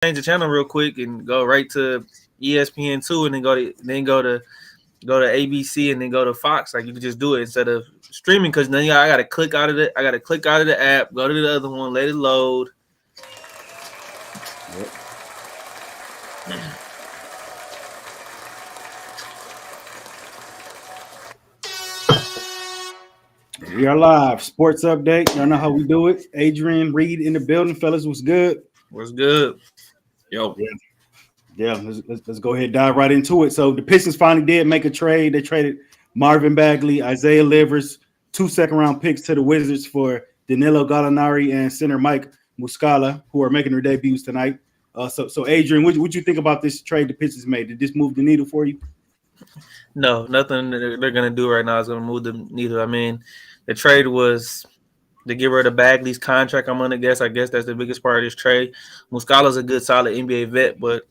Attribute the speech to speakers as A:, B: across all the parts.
A: change the channel real quick and go right to ESPN2 and then go to ABC and then go to Fox. Like you could just do it instead of streaming because then I gotta click out of it. I gotta click out of the app, go to the other one, let it load.
B: Yep. We are live. Sports update. Y'all know how we do it. Adrian, Reid in the building. Fellas, what's good?
A: What's good?
C: Yo.
B: Yeah, let's go ahead and dive right into it. So the Pistons finally did make a trade. They traded Marvin Bagley, Isaiah Livers, 2 second-round picks to the Wizards for Danilo Gallinari and center Mike Muscala, who are making their debuts tonight. So Adrian, what you think about this trade the Pistons made? Did this move the needle for you?
A: No, nothing they're going to do right now is going to move the needle. I mean, the trade was to get rid of Bagley's contract, I'm going to guess. I guess that's the biggest part of this trade. Muscala's a good, solid NBA vet, but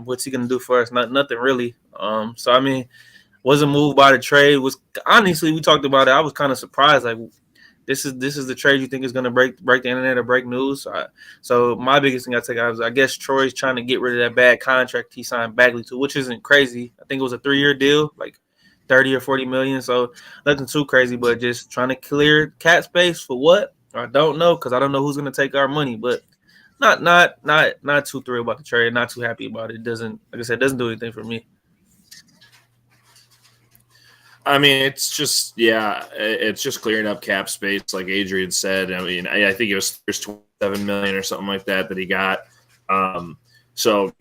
A: what's he going to do for us? Nothing really. So, I mean, wasn't moved by the trade. Was honestly, we talked about it. I was kind of surprised. Like, this is the trade you think is going to break the internet or break news. So my biggest thing I take out is I guess Troy's trying to get rid of that bad contract he signed Bagley to, which isn't crazy. I think it was a 3-year deal, like 30 or 40 million. So nothing too crazy, but just trying to clear cap space for what? I don't know because I don't know who's going to take our money, but not too thrilled about the trade. Not too happy about it. It doesn't, like I said, it doesn't do anything for me.
C: I mean, it's just clearing up cap space, like Adrian said. I mean, I think it was 27 million or something like that he got. So,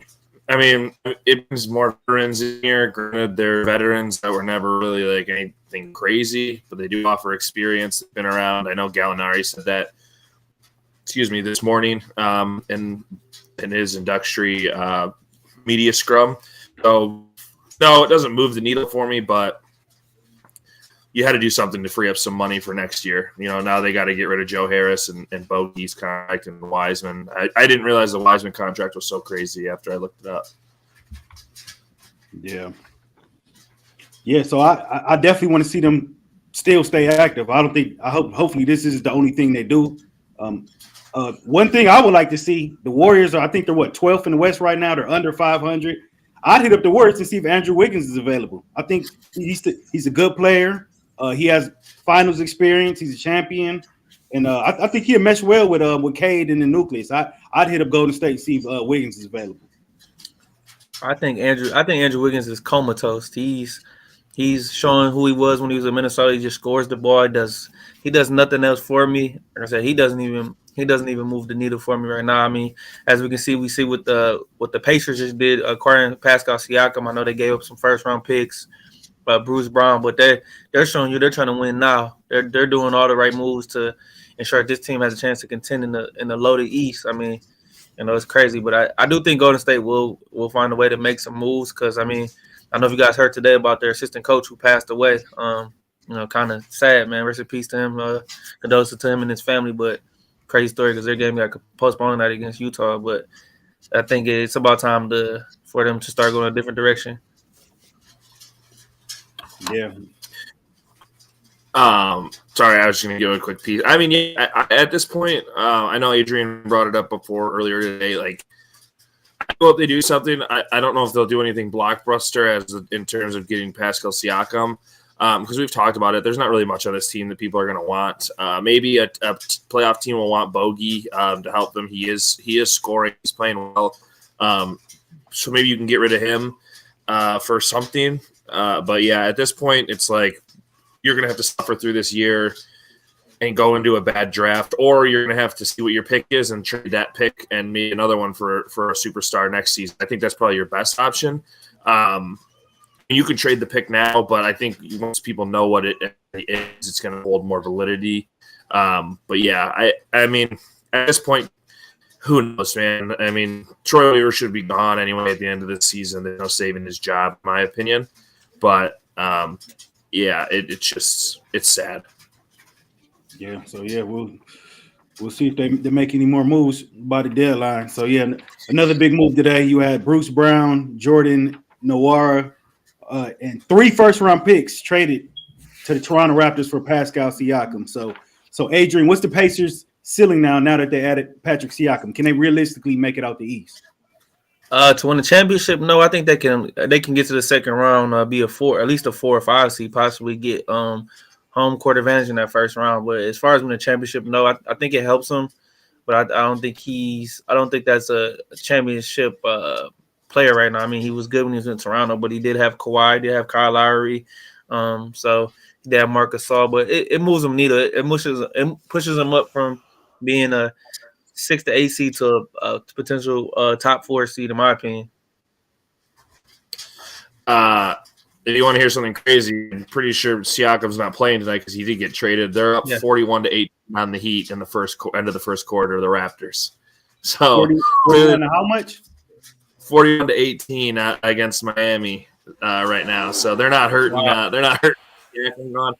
C: I mean, it brings more veterans in here. Granted, they're veterans that were never really like anything crazy, but they do offer experience. They've been around. I know Gallinari said that. This morning in his inductory media scrum. So, no, it doesn't move the needle for me, but you had to do something to free up some money for next year. You know, now they got to get rid of Joe Harris and Bogey's contract and Wiseman. I didn't realize the Wiseman contract was so crazy after I looked it up.
B: Yeah. So I definitely want to see them still stay active. Hopefully this is the only thing they do. One thing I would like to see, the Warriors I think they're 12th in the West right now. They're under 500. I'd hit up the Warriors and see if Andrew Wiggins is available. I think he's a good player. He has finals experience. He's a champion, and I think he'll mesh well with Cade and the nucleus. I'd hit up Golden State and see if Wiggins is available.
A: I think Andrew Wiggins is comatose. He's showing who he was when he was in Minnesota. He just scores the ball. He does nothing else for me. Like I said, he doesn't even move the needle for me right now. I mean, as we can see, what the Pacers just did acquiring Pascal Siakam. I know they gave up some first round picks, Bruce Brown, but they're showing you they're trying to win now. They're doing all the right moves to ensure this team has a chance to contend in the loaded East. I mean, it's crazy, but I do think Golden State will find a way to make some moves because I mean, I don't know if you guys heard today about their assistant coach who passed away. Kind of sad, man. Rest in peace to him. Condolences to him and his family, but crazy story because their game got postponed tonight against Utah. But I think it's about time for them to start going a different direction.
B: Yeah.
C: Sorry, I was just going to give a quick piece. I mean, at this point, I know Adrian brought it up before earlier today. Like, I hope they do something. I don't know if they'll do anything blockbuster in terms of getting Pascal Siakam. Because we've talked about it. There's not really much on this team that people are going to want. Maybe a playoff team will want Bogey to help them. He is scoring. He's playing well. So maybe you can get rid of him for something. But, yeah, at this point, it's like you're going to have to suffer through this year and go into a bad draft, or you're going to have to see what your pick is and trade that pick and maybe another one for a superstar next season. I think that's probably your best option. You can trade the pick now, but I think once people know what it is, it's going to hold more validity. But yeah, I mean, at this point, who knows, man? I mean, Troy Weaver should be gone anyway at the end of the season. There's no saving his job, in my opinion. But yeah, it's sad.
B: Yeah. So yeah, we'll see if they make any more moves by the deadline. So yeah, another big move today. You had Bruce Brown, Jordan Nwora, and 3 first-round picks traded to the Toronto Raptors for Pascal Siakam. So Adrian, what's the Pacers' ceiling now that they added Patrick Siakam? Can they realistically make it out the East?
A: To win the championship, no, I think they can get to the second round, be a four, at least a 4 or 5 seed, possibly get home court advantage in that first round. But as far as winning the championship, no, I think it helps him, but I don't think that's a championship player right now. I mean, he was good when he was in Toronto, but he did have Kawhi, did have Kyle Lowry, so he did have Marcus Gasol, but it moves him neither. It pushes him up from being a 6 to 8 seed to a potential top 4 seed, in my opinion.
C: Uh, if you want to hear something crazy, I'm pretty sure Siakam's not playing tonight because he did get traded. They're up
A: Yeah.
C: 41-8 on the Heat in the end of the first quarter of the Raptors. So
B: 41 to how much?
C: 41-18 against Miami right now. So they're not hurting.
A: Wow.
C: They're not hurting anything on.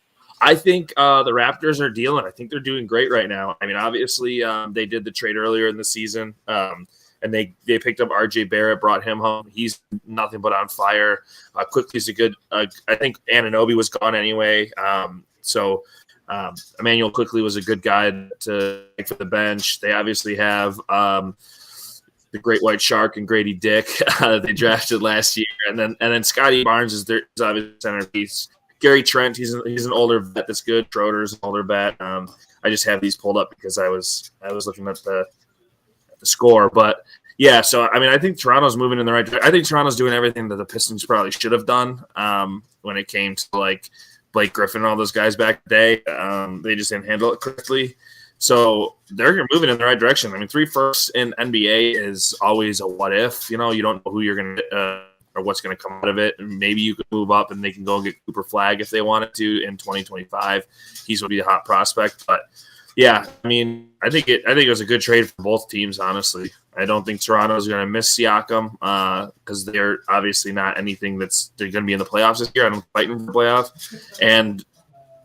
C: I think the Raptors are dealing. I think they're doing great right now. I mean, obviously, they did the trade earlier in the season, and they picked up R.J. Barrett, brought him home. He's nothing but on fire. Quickly's a good. I think Anunoby was gone anyway, so Emmanuel Quickly was a good guy to take for the bench. They obviously have the Great White Shark and Grady Dick that they drafted last year, and then Scotty Barnes is their obviously centerpiece. Gary Trent, he's an older vet that's good. Schroeder's an older vet. I just have these pulled up because I was looking at the score, but yeah. So I mean, I think Toronto's moving in the right direction. I think Toronto's doing everything that the Pistons probably should have done when it came to like Blake Griffin and all those guys back in the day. They just didn't handle it correctly. So they're moving in the right direction. I mean, 3 firsts in NBA is always a what if. You know, you don't know who you're going to or what's going to come out of it. Maybe you could move up and they can go and get Cooper Flagg if they wanted to in 2025. He's going to be a hot prospect. But yeah, I mean, I think it was a good trade for both teams. Honestly, I don't think Toronto's going to miss Siakam because they're obviously not anything they're going to be in the playoffs this year. I'm fighting for the playoffs, and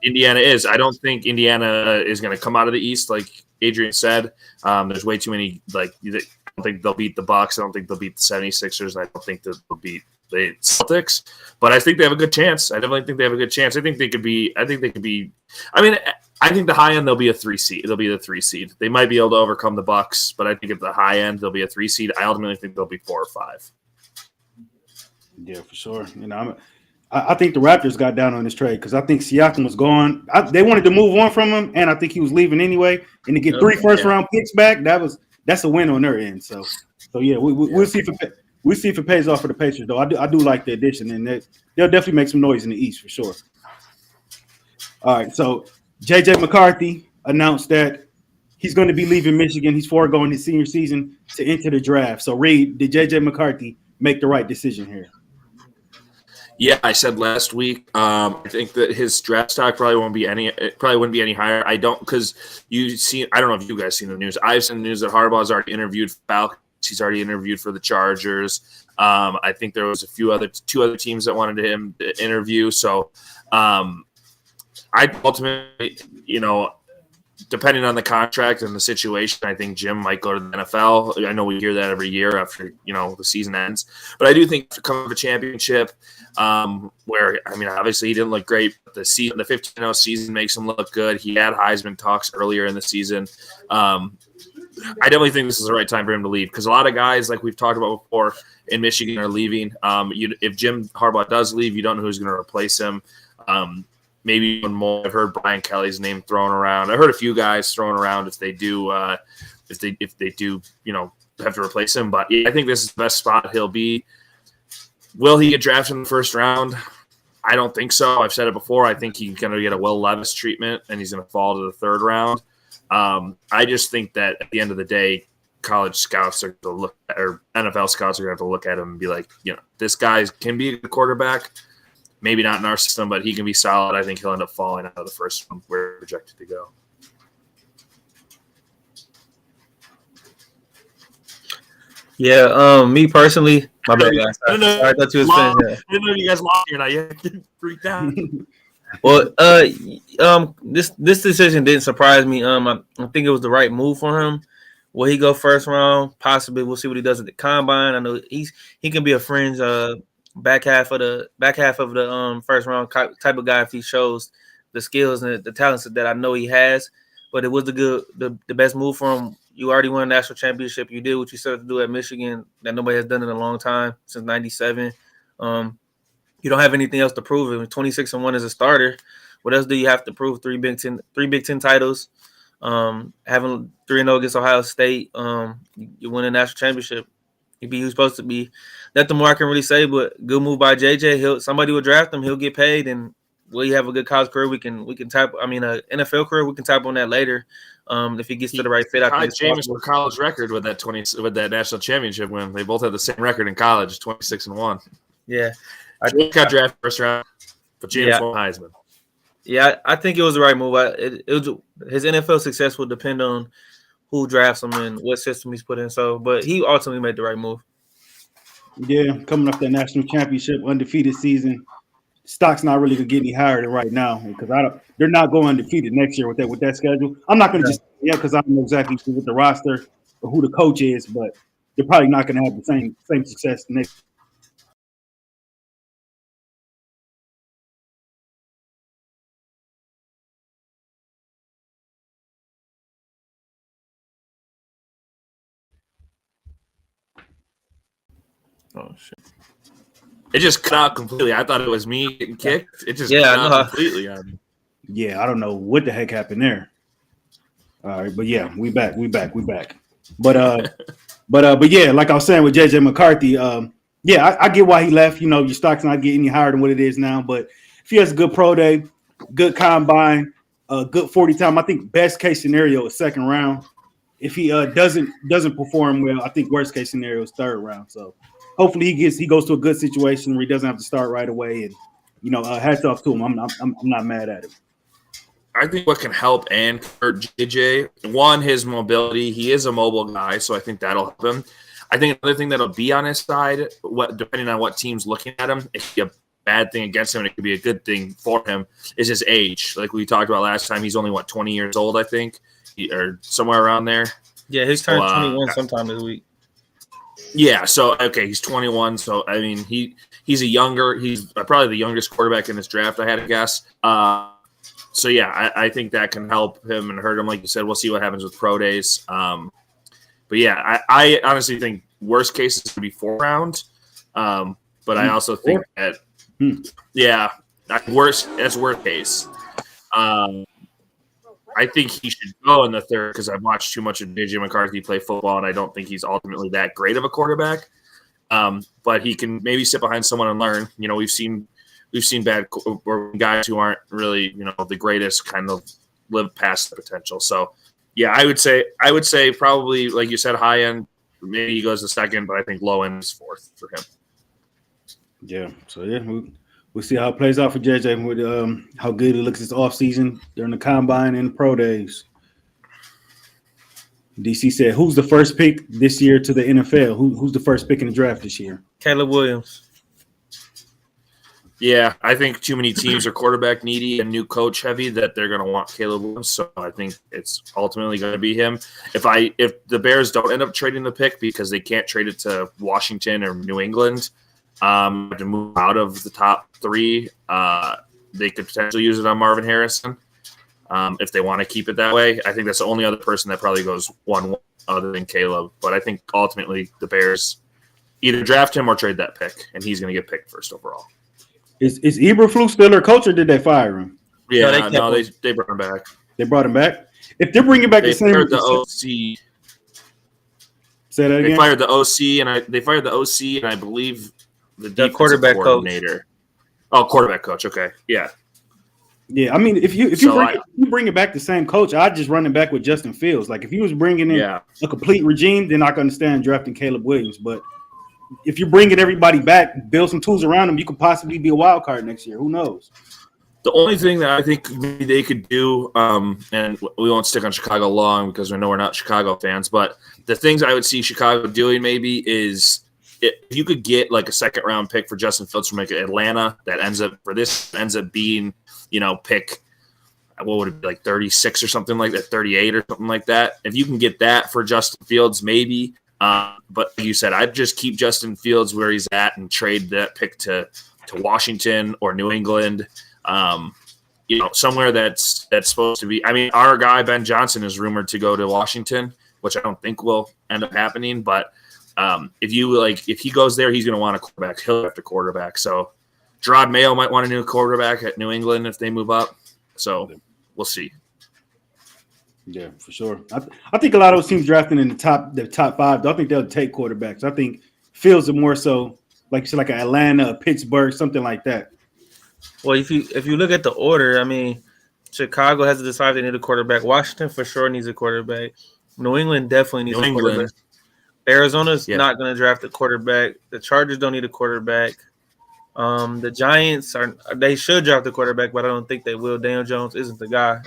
C: Indiana is. I don't think Indiana is going to come out of the East like Adrian said. There's way too many I don't think they'll beat the Bucks. I don't think they'll beat the 76ers. And I don't think that they'll beat the Celtics. But I think they have a good chance. I definitely think they have a good chance. I think they could be. I mean, I think the high end they'll be a 3 seed. They'll be the 3 seed. They might be able to overcome the Bucks, but I think at the high end they'll be a 3 seed. I ultimately think they'll be 4 or 5.
B: Yeah, for sure. You know, I think the Raptors got down on this trade because I think Siakam was gone. They wanted to move on from him, and I think he was leaving anyway. And to get 3 first-round picks back, that's a win on their end. So yeah, we'll see if it pays off for the Patriots, though. I do like the addition, and they'll definitely make some noise in the East for sure. All right, so J.J. McCarthy announced that he's going to be leaving Michigan. He's foregoing his senior season to enter the draft. So, Reid, did J.J. McCarthy make the right decision here?
C: Yeah, I said last week. I think that his draft stock probably wouldn't be any higher. I don't because I don't know if you guys seen the news. I've seen the news that Harbaugh's already interviewed for Falcons. He's already interviewed for the Chargers. I think there was two other teams that wanted him to interview. So, I ultimately, depending on the contract and the situation, I think Jim might go to the NFL. I know we hear that every year after, the season ends. But I do think to come to a championship where, I mean, obviously he didn't look great. But the 15-0 season makes him look good. He had Heisman talks earlier in the season. I definitely think this is the right time for him to leave because a lot of guys, like we've talked about before, in Michigan are leaving. If Jim Harbaugh does leave, you don't know who's going to replace him. Maybe one more. I've heard Brian Kelly's name thrown around. I've heard a few guys thrown around if they do, have to replace him. But yeah, I think this is the best spot he'll be. Will he get drafted in the first round? I don't think so. I've said it before. I think he's going to get a Will Levis treatment, and he's going to fall to the third round. I just think that at the end of the day, college scouts are going to look at, or NFL scouts are going to have to look at him and be like, this guy can be a good quarterback. Maybe not in our system, but he can be solid. I think he'll end up falling out of the first one where we're projected to go.
A: Yeah, me personally, my bad guys. I thought you was finished.
C: I didn't know you guys lost here. Now you get freaked out.
A: Well, this decision didn't surprise me. I think it was the right move for him. Will he go first round? Possibly. We'll see what he does at the combine. I know he can be a fringe back half of the first round type of guy if he shows the skills and the talents that I know he has. But it was the best move for him You already won a national championship. You did what you said to do at Michigan that nobody has done in a long time since '97. You don't have anything else to prove. It 26-1 as a starter. What else do you have to prove? Three Big Ten titles. Having 3-0 against Ohio State. You win a national championship. He be who's supposed to be. That's the more I can really say. But good move by JJ. Somebody will draft him. He'll get paid, and will he have a good college career? We can type. I mean, an NFL career. We can type on that later. If he gets to the right fit, I think it's
C: James for college record with that national championship win. They both had the same record in college, 26-1.
A: Yeah,
C: James got drafted first round, but James won Heisman.
A: Yeah, I think it was the right move. His NFL success will depend on who drafts him and what system he's put in. So, but he ultimately made the right move.
B: Yeah, coming off that national championship, undefeated season, stock's not really gonna get any higher than right now because they're not going undefeated next year with that schedule. I'm not gonna because I don't know exactly what the roster or who the coach is, but they're probably not gonna have the same success next.
A: Oh shit!
C: It just cut out completely. I thought it was me getting kicked. It just cut out completely on me.
B: Yeah, I don't know what the heck happened there. All right, but yeah, we back. But yeah, like I was saying with JJ McCarthy, yeah, I get why he left. You know, your stock's not getting any higher than what it is now. But if he has a good pro day, good combine, good 40 time, I think best case scenario is second round. If he doesn't perform well, I think worst case scenario is third round. So hopefully he goes to a good situation where he doesn't have to start right away. And hats off to him. I'm not mad at him.
C: I think what can help and hurt JJ, one, his mobility. He is a mobile guy, so I think that'll help him. I think another thing that'll be on his side, depending on what team's looking at him, it could be a bad thing against him and it could be a good thing for him, is his age. Like we talked about last time, he's only, 20 years old, I think, or somewhere around there.
A: Yeah, he's turned 21 sometime this week.
C: Yeah, so, okay, he's 21, so, I mean, he's probably the youngest quarterback in this draft, I had to guess. So, yeah, I think that can help him and hurt him. Like you said, we'll see what happens with pro days. But, yeah, I honestly think worst case is going to be 4th round. But I also think that, that's worst case. I think he should go in the 3rd because I've watched too much of JJ McCarthy play football, and I don't think he's ultimately that great of a quarterback. But he can maybe sit behind someone and learn. You know, we've seen bad or guys who aren't really, the greatest kind of live past the potential. So, yeah, I would say probably, like you said, high end, maybe he goes to 2nd, but I think low end is 4th for him.
B: Yeah. So, yeah, we'll see how it plays out for JJ with how good he looks this offseason during the combine and the pro days. DC said, who's the first pick this year to the NFL? Who's the first pick in the draft this year?
A: Caleb Williams.
C: Yeah, I think too many teams are quarterback needy and new coach heavy that they're going to want Caleb Williams. So I think it's ultimately going to be him. If the Bears don't end up trading the pick because they can't trade it to Washington or New England, to move out of the top 3, they could potentially use it on Marvin Harrison if they want to keep it that way. I think that's the only other person that probably goes 1 other than Caleb. But I think ultimately the Bears either draft him or trade that pick, and he's going to get picked first overall.
B: Is Eberflus still their coach, or did they fire him?
C: Yeah, they brought him back.
B: They brought him back. If they're bringing back the same,
C: fired the OC.
B: Say that again.
C: They fired the OC, and I believe the
A: quarterback
C: coordinator. Oh, quarterback coach. Okay, yeah.
B: Yeah, I mean, if you bring it back the same coach, I'd just run it back with Justin Fields. Like if he was bringing in a complete regime, then I can understand drafting Caleb Williams, but if you're bringing everybody back, build some tools around them, you could possibly be a wild card next year. Who knows?
C: The only thing that I think maybe they could do, and we won't stick on Chicago long because we know we're not Chicago fans, but the things I would see Chicago doing maybe is if you could get like a 2nd round pick for Justin Fields from like Atlanta that ends up being, pick, what would it be, like 36 or something like that, 38 or something like that. If you can get that for Justin Fields, maybe. But like you said, I'd just keep Justin Fields where he's at and trade that pick to Washington or New England, somewhere that's supposed to be. I mean, our guy Ben Johnson is rumored to go to Washington, which I don't think will end up happening. But if he goes there, he's going to want a quarterback. He'll have to quarterback. So Gerard Mayo might want a new quarterback at New England if they move up. So we'll see.
B: Yeah, for sure. I think a lot of those teams drafting in the top 5, I think they'll take quarterbacks. I think Fields are more so like you said, like Atlanta, Pittsburgh, something like that.
A: Well, if you look at the order, I mean, Chicago has to decide they need a quarterback. Washington for sure needs a quarterback. New England definitely needs a quarterback. Arizona's not going to draft a quarterback. The Chargers don't need a quarterback. The Giants they should draft a quarterback, but I don't think they will. Daniel Jones isn't the guy.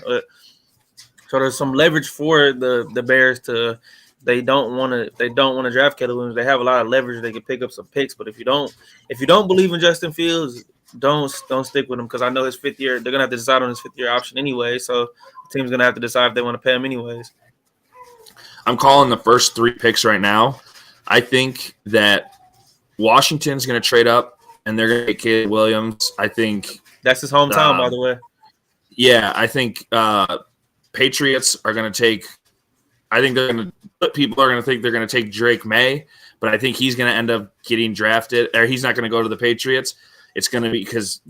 A: So there's some leverage for the Bears to they don't want to draft Caleb Williams. They have a lot of leverage. They can pick up some picks, but if you don't believe in Justin Fields, don't stick with him because I know his 5th year. They're gonna have to decide on his 5th year option anyway. So the team's gonna have to decide if they want to pay him anyways.
C: I'm calling the first 3 picks right now. I think that Washington's going to trade up and they're going to get Caleb Williams. I think
A: that's his hometown, by the way.
C: Yeah, I think Patriots are going to take. I think people are going to think they're going to take Drake May, but I think he's going to end up getting drafted, or he's not going to go to the Patriots. It's going to be because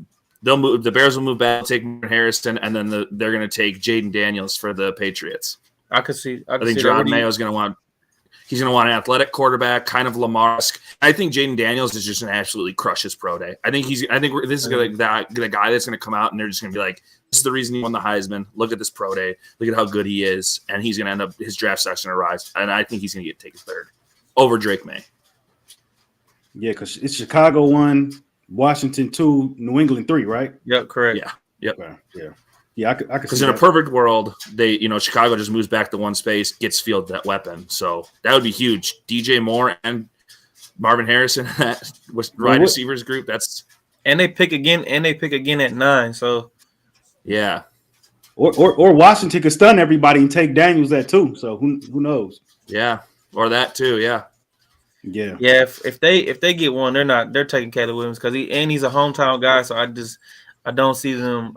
C: the Bears will move back, take Marvin Harrison, and then they're going to take Jaden Daniels for the Patriots.
A: I think
C: Gerard Mayo is going to want. He's going to want an athletic quarterback, kind of Lamar-esque. I think Jaden Daniels is just going to absolutely crush his pro day. I think this is the guy that's going to come out and they're just going to be like, this is the reason he won the Heisman. Look at this pro day. Look at how good he is, and he's going to end up his draft stock's going to rise. And I think he's going to taken 3rd over Drake May.
B: Yeah, because it's Chicago 1, Washington 2, New England 3, right?
A: Yep, correct.
C: Yeah, yep.
B: Okay. Yeah. Yeah, I could
C: because in a perfect world, Chicago just moves back to one space, gets Field that weapon. So that would be huge. DJ Moore and Marvin Harrison, that wide receivers group.
A: And they pick again at 9. So
B: yeah. Or Washington could stun everybody and take Daniels at 2. So who knows?
C: Yeah, or that too. Yeah.
B: Yeah.
A: Yeah. If they get one, they're taking Caleb Williams because he's a hometown guy. So I don't see them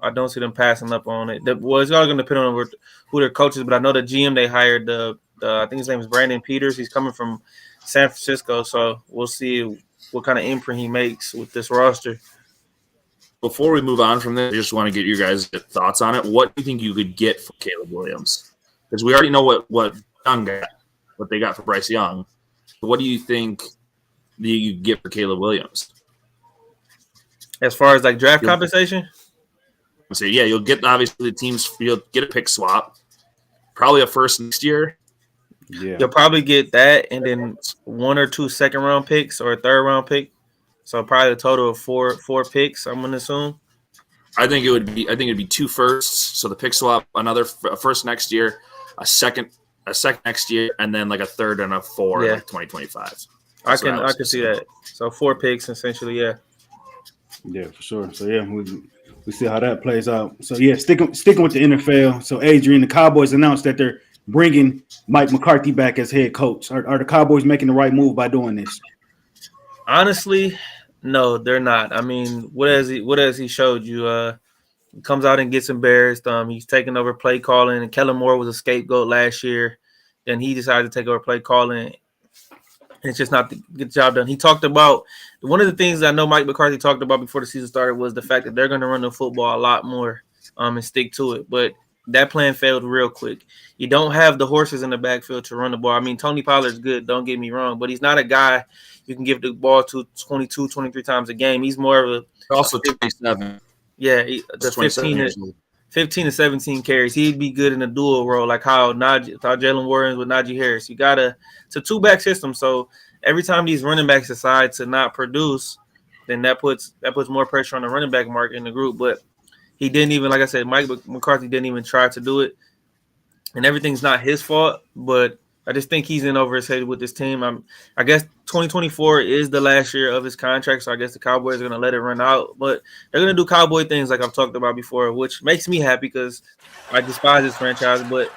A: passing up on it. It's all going to depend on who their coaches. But I know the GM they hired. I think his name is Brandon Peters. He's coming from San Francisco, so we'll see what kind of imprint he makes with this roster.
C: Before we move on from this, I just want to get your guys' thoughts on it. What do you think you could get for Caleb Williams? Because we already know what Young got, what they got for Bryce Young. But what do you think you get for Caleb Williams?
A: As far as like draft compensation?
C: So yeah, you'll get obviously you'll get a pick swap, probably a first next year.
B: Yeah,
A: you'll probably get that, and then 1 or 2 second-round picks or a third-round pick. So probably a total of four picks. I'm gonna assume.
C: I think it'd be 2 firsts. So the pick swap, a first next year, a second next year, and then like a third and a 4 in like 2025.
A: I can see that. So 4 picks essentially, yeah.
B: Yeah, for sure. So yeah, we see how that plays out. So yeah, sticking with the NFL. So Adrian, the Cowboys announced that they're bringing Mike McCarthy back as head coach. Are the Cowboys making the right move by doing this?
A: Honestly, no, they're not. I mean, what has he showed you? He comes out and gets embarrassed. He's taking over play calling, and Kellen Moore was a scapegoat last year. Then he decided to take over play calling. It's just not to get the job done. He talked about one of the things I know Mike McCarthy talked about before the season started was the fact that they're going to run the football a lot more and stick to it. But that plan failed real quick. You don't have the horses in the backfield to run the ball. I mean, Tony Pollard's good, don't get me wrong, but he's not a guy you can give the ball to 22, 23 times a game. He's more of
C: also 27.
A: Yeah, the 15 to 17 carries. He'd be good in a dual role, like how Jalen Warren with Najee Harris. It's a 2-back system. So every time these running backs decide to not produce, then that puts more pressure on the running back market in the group. But he didn't even, like I said, Mike McCarthy didn't even try to do it. And everything's not his fault, but I just think he's in over his head with this team. I guess 2024 is the last year of his contract, so I guess the Cowboys are going to let it run out. But they're going to do Cowboy things like I've talked about before, which makes me happy because I despise this franchise. But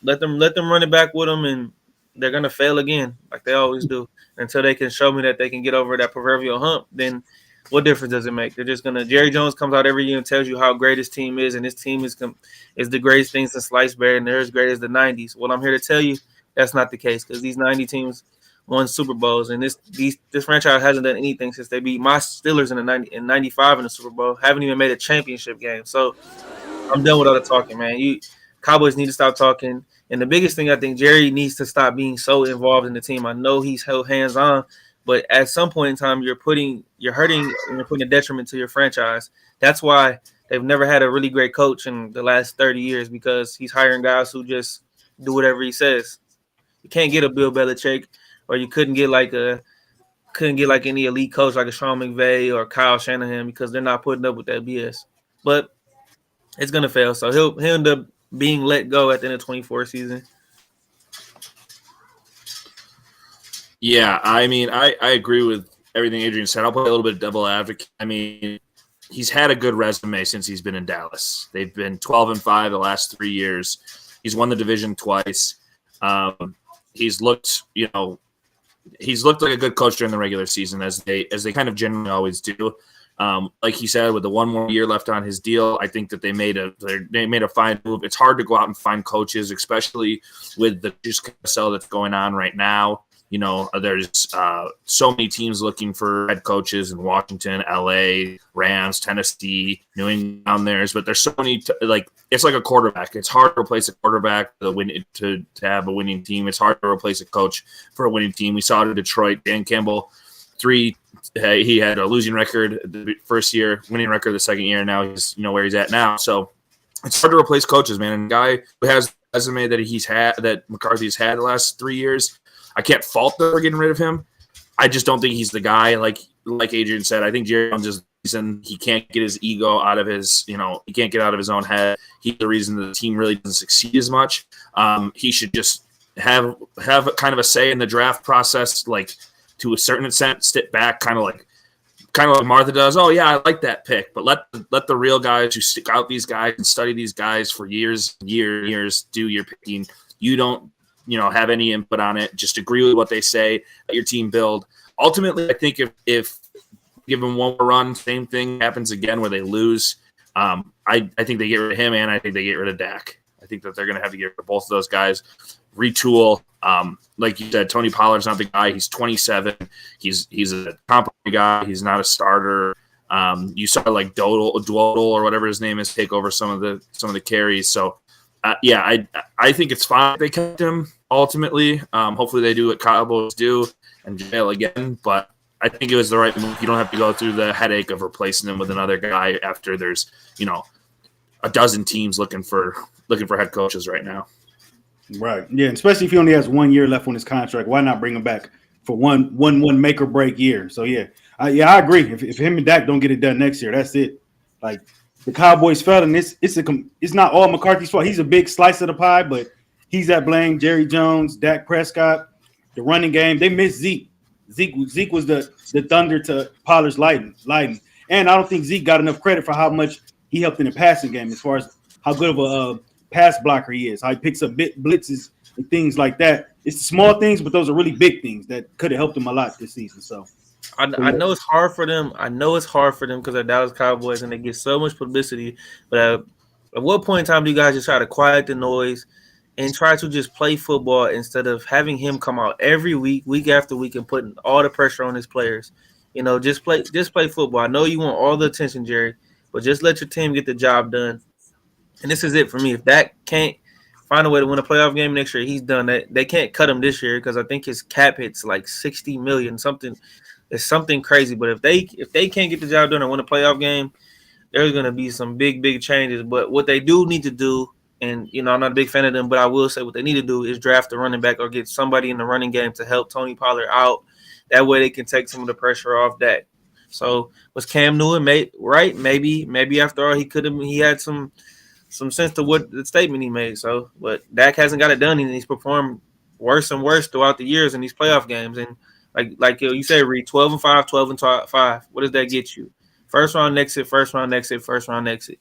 A: let them run it back with them, and they're going to fail again like they always do until they can show me that they can get over that proverbial hump. Then what difference does it make? They're just going to – Jerry Jones comes out every year and tells you how great his team is, and his team is the greatest thing since sliced bread, and they're as great as the 90s. Well, I'm here to tell you that's not the case because these 90 teams won Super Bowls, and this franchise hasn't done anything since they beat my Steelers in 95 in the Super Bowl. Haven't even made a championship game. So I'm done with all the talking, man. You Cowboys need to stop talking. And the biggest thing I think Jerry needs to stop being so involved in the team. I know he's held hands on, but at some point in time, you're hurting, and you're putting a detriment to your franchise. That's why they've never had a really great coach in the last 30 years because he's hiring guys who just do whatever he says. You can't get a Bill Belichick, or you couldn't get like any elite coach like a Sean McVay or Kyle Shanahan because they're not putting up with that BS. But it's gonna fail, so he'll end up being let go at the end of 24 season.
C: Yeah, I mean, I agree with everything Adrian said. I'll play a little bit of double advocate. I mean, he's had a good resume since he's been in Dallas. They've been 12-5 the last 3 years. He's won the division twice. He's looked like a good coach during the regular season, as they kind of generally always do. Like he said, with the one more year left on his deal, I think that they made a fine move. It's hard to go out and find coaches, especially with the juice carousel that's going on right now. You know, there's so many teams looking for head coaches in Washington, LA, Rams, Tennessee, New England down there. But there's so many, it's like a quarterback. It's hard to replace a quarterback to have a winning team. It's hard to replace a coach for a winning team. We saw it in Detroit. Dan Campbell, he had a losing record the first year, winning record the second year. Now he's, where he's at now. So it's hard to replace coaches, man. And a guy who has the resume that McCarthy's had the last 3 years, I can't fault them for getting rid of him. I just don't think he's the guy. Like Adrian said, I think Jerry Jones is the reason he can't get his ego out of his, he can't get out of his own head. He's the reason the team really doesn't succeed as much. He should just have kind of a say in the draft process, like to a certain extent, step back, kind of like Martha does. Oh yeah, I like that pick, but let the real guys who stick out these guys and study these guys for years do your picking. You don't have any input on it. Just agree with what they say. Let your team build. Ultimately, I think if given one more run, same thing happens again where they lose. I think they get rid of him, and I think they get rid of Dak. I think that they're going to have to get rid of both of those guys, retool. Like you said, Tony Pollard's not the guy. He's 27. He's a competent guy. He's not a starter. You saw like Dwodle or whatever his name is take over some of the carries. So I think it's fine if they kept him ultimately. Hopefully they do what Cowboys do and jail again. But I think it was the right move. You don't have to go through the headache of replacing him with another guy after there's a dozen teams looking for head coaches right now.
B: Right. Yeah, especially if he only has 1 year left on his contract. Why not bring him back for one make or break year? So I agree. If him and Dak don't get it done next year, that's it. Like the Cowboys fell, and it's not all McCarthy's fault. He's a big slice of the pie, but he's at blame. Jerry Jones, Dak Prescott, the running game. They missed Zeke. Zeke was the thunder to Pollard's lightning. And I don't think Zeke got enough credit for how much he helped in the passing game, as far as how good of a pass blocker he is. How he picks up blitzes and things like that. It's the small things, but those are really big things that could have helped him a lot this season. So
A: I know it's hard for them. I know it's hard for them because they're Dallas Cowboys and they get so much publicity. But at what point in time do you guys just try to quiet the noise and try to just play football instead of having him come out every week after week, and putting all the pressure on his players? Just play football. I know you want all the attention, Jerry, but just let your team get the job done. And this is it for me. If Dak can't find a way to win a playoff game next year, he's done that. They can't cut him this year because I think his cap hits like $60 million, something. It's something crazy. But if they can't get the job done and win a playoff game, there's going to be some big changes. But what they do need to do, and I'm not a big fan of them, but I will say what they need to do is draft a running back or get somebody in the running game to help Tony Pollard out. That way they can take some of the pressure off Dak. So was Cam Newton right? Maybe after all he had some sense to what the statement he made. So, but Dak hasn't got it done, and he's performed worse and worse throughout the years in these playoff games. And like you said, Reid, 12-5, 12-5. What does that get you? First round exit.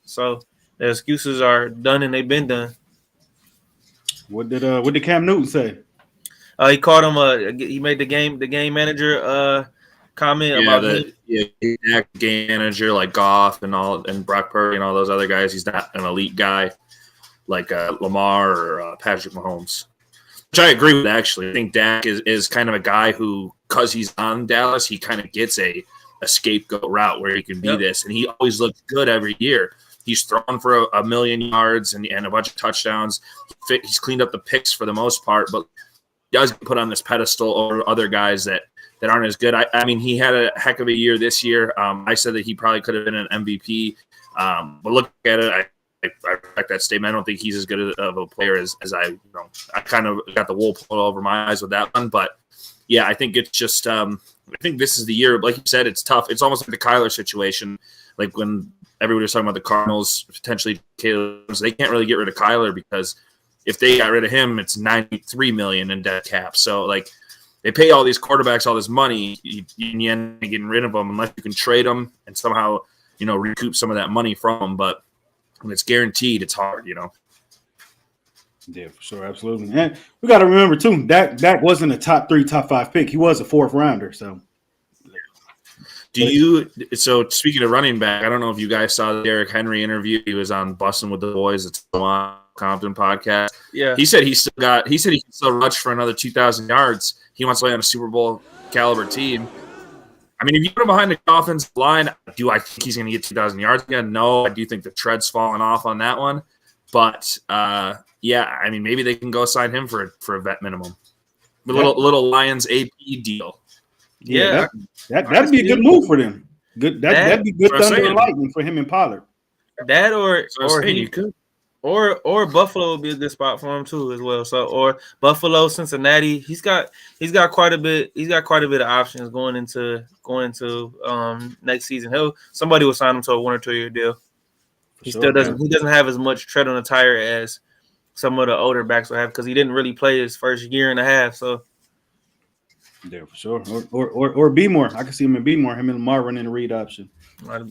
A: So the excuses are done, and they've been done.
B: What did Cam Newton say?
A: He called him. He made the game manager comment about
C: the game manager like Goff and Brock Purdy and all those other guys. He's not an elite guy like Lamar or Patrick Mahomes. which I agree with, actually. I think Dak is kind of a guy who, because he's on Dallas, he kind of gets a scapegoat route where he can be this. And he always looks good every year. He's thrown for a million yards and a bunch of touchdowns. He's cleaned up the picks for the most part, but he does get put on this pedestal over other guys that aren't as good. I mean, he had a heck of a year this year. I said that he probably could have been an MVP. But look at it, I respect that statement. I don't think he's as good of a player as I kind of got the wool pulled over my eyes with that one. But yeah, I think it's just I think this is the year. Like you said, it's tough. It's almost like the Kyler situation. Like when everybody was talking about the Cardinals potentially, they can't really get rid of Kyler because if they got rid of him, it's $93 million in dead cap. So like they pay all these quarterbacks all this money, you end up getting rid of them unless you can trade them and somehow recoup some of that money from them. But when it's guaranteed, it's hard,
B: Yeah, for sure, absolutely. And we got to remember too, Dak wasn't a top 3, top 5 pick. He was a 4th rounder. So.
C: So speaking of running back, I don't know if you guys saw the Derrick Henry interview. He was on Bussin' with the Boys. It's the Compton podcast.
A: Yeah.
C: He said he can still rush for another 2,000 yards. He wants to play on a Super Bowl caliber team. I mean, if you put him behind the offensive line, do I think he's going to get 2,000 yards again? No, I do think the tread's falling off on that one. But yeah, I mean, maybe they can go sign him for a vet minimum. A little Lions AP deal.
B: Yeah, that'd be a good move for them. That'd be good thunder and lightning for him and Pollard.
A: That or Buffalo would be a good spot for him too as well. So or Buffalo, Cincinnati, he's got quite a bit. He's got quite a bit of options going into next season. Somebody will sign him to a 1 or 2 year deal. He doesn't have as much tread on the tire as some of the older backs will have because he didn't really play his first year and a half. So.
B: Yeah, for sure. Or B-more. I can see him in B-more. Him and Lamar running the read option.
C: All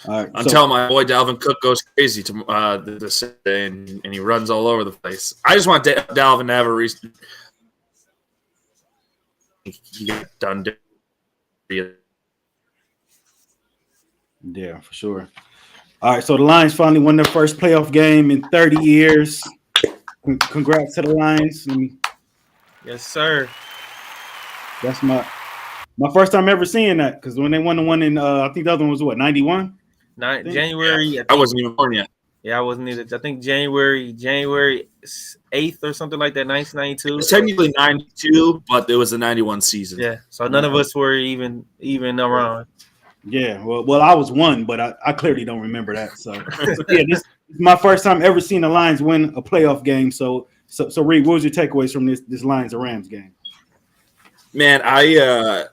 C: right. Until my boy Dalvin Cook goes crazy this day and he runs all over the place. I just want Dalvin to have a reason. He got done.
B: Yeah, for sure. All right, so the Lions finally won their first playoff game in 30 years. Congrats to the Lions.
A: Yes, sir.
B: That's my first time ever seeing that because when they won the one in I think the other one was what 91?
A: January.
C: I wasn't even born yet.
A: Yeah, I wasn't either. I think January 8th or something like that, 1992.
C: It's technically 92, but it was the 91 season.
A: Yeah, so none of us were even around.
B: Yeah, well, I was 1, but I clearly don't remember that. So yeah, this is my first time ever seeing the Lions win a playoff game. So Reid, what was your takeaways from this Lions and Rams game?
C: Man, I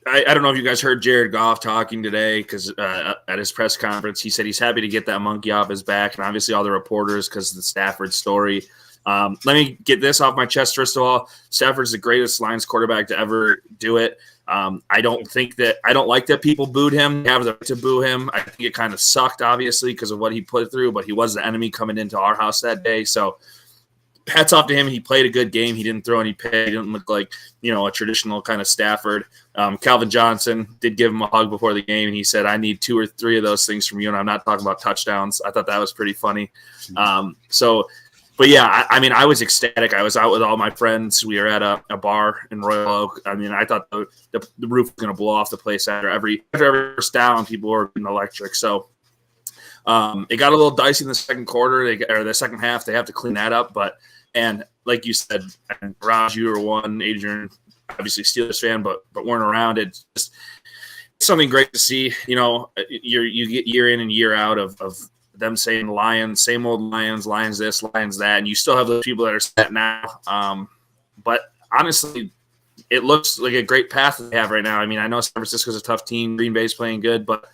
C: don't know if you guys heard Jared Goff talking today because at his press conference, he said he's happy to get that monkey off his back, and obviously all the reporters because of the Stafford story. Let me get this off my chest first of all. Stafford's the greatest Lions quarterback to ever do it. I don't like that people booed him. They have the right to boo him. I think it kind of sucked, obviously, because of what he put through, but he was the enemy coming into our house that day. So hats off to him. He played a good game. He didn't throw any pick. He didn't look like, a traditional kind of Stafford. Calvin Johnson did give him a hug before the game, and he said, I need 2 or 3 of those things from you, and I'm not talking about touchdowns. I thought that was pretty funny. But yeah, I was ecstatic. I was out with all my friends. We were at a bar in Royal Oak. I mean, I thought the roof was going to blow off the place after every first down. People were getting electric. So it got a little dicey in the second quarter or the second half. They have to clean that up. And like you said, and Raaj, you were one, Adrian, obviously Steelers fan, but weren't around. It's just something great to see. You get year in and year out of them saying Lions, same old Lions, Lions this, Lions that, and you still have those people that are set now. But honestly, it looks like a great path that they have right now. I mean, I know San Francisco's a tough team. Green Bay's playing good, but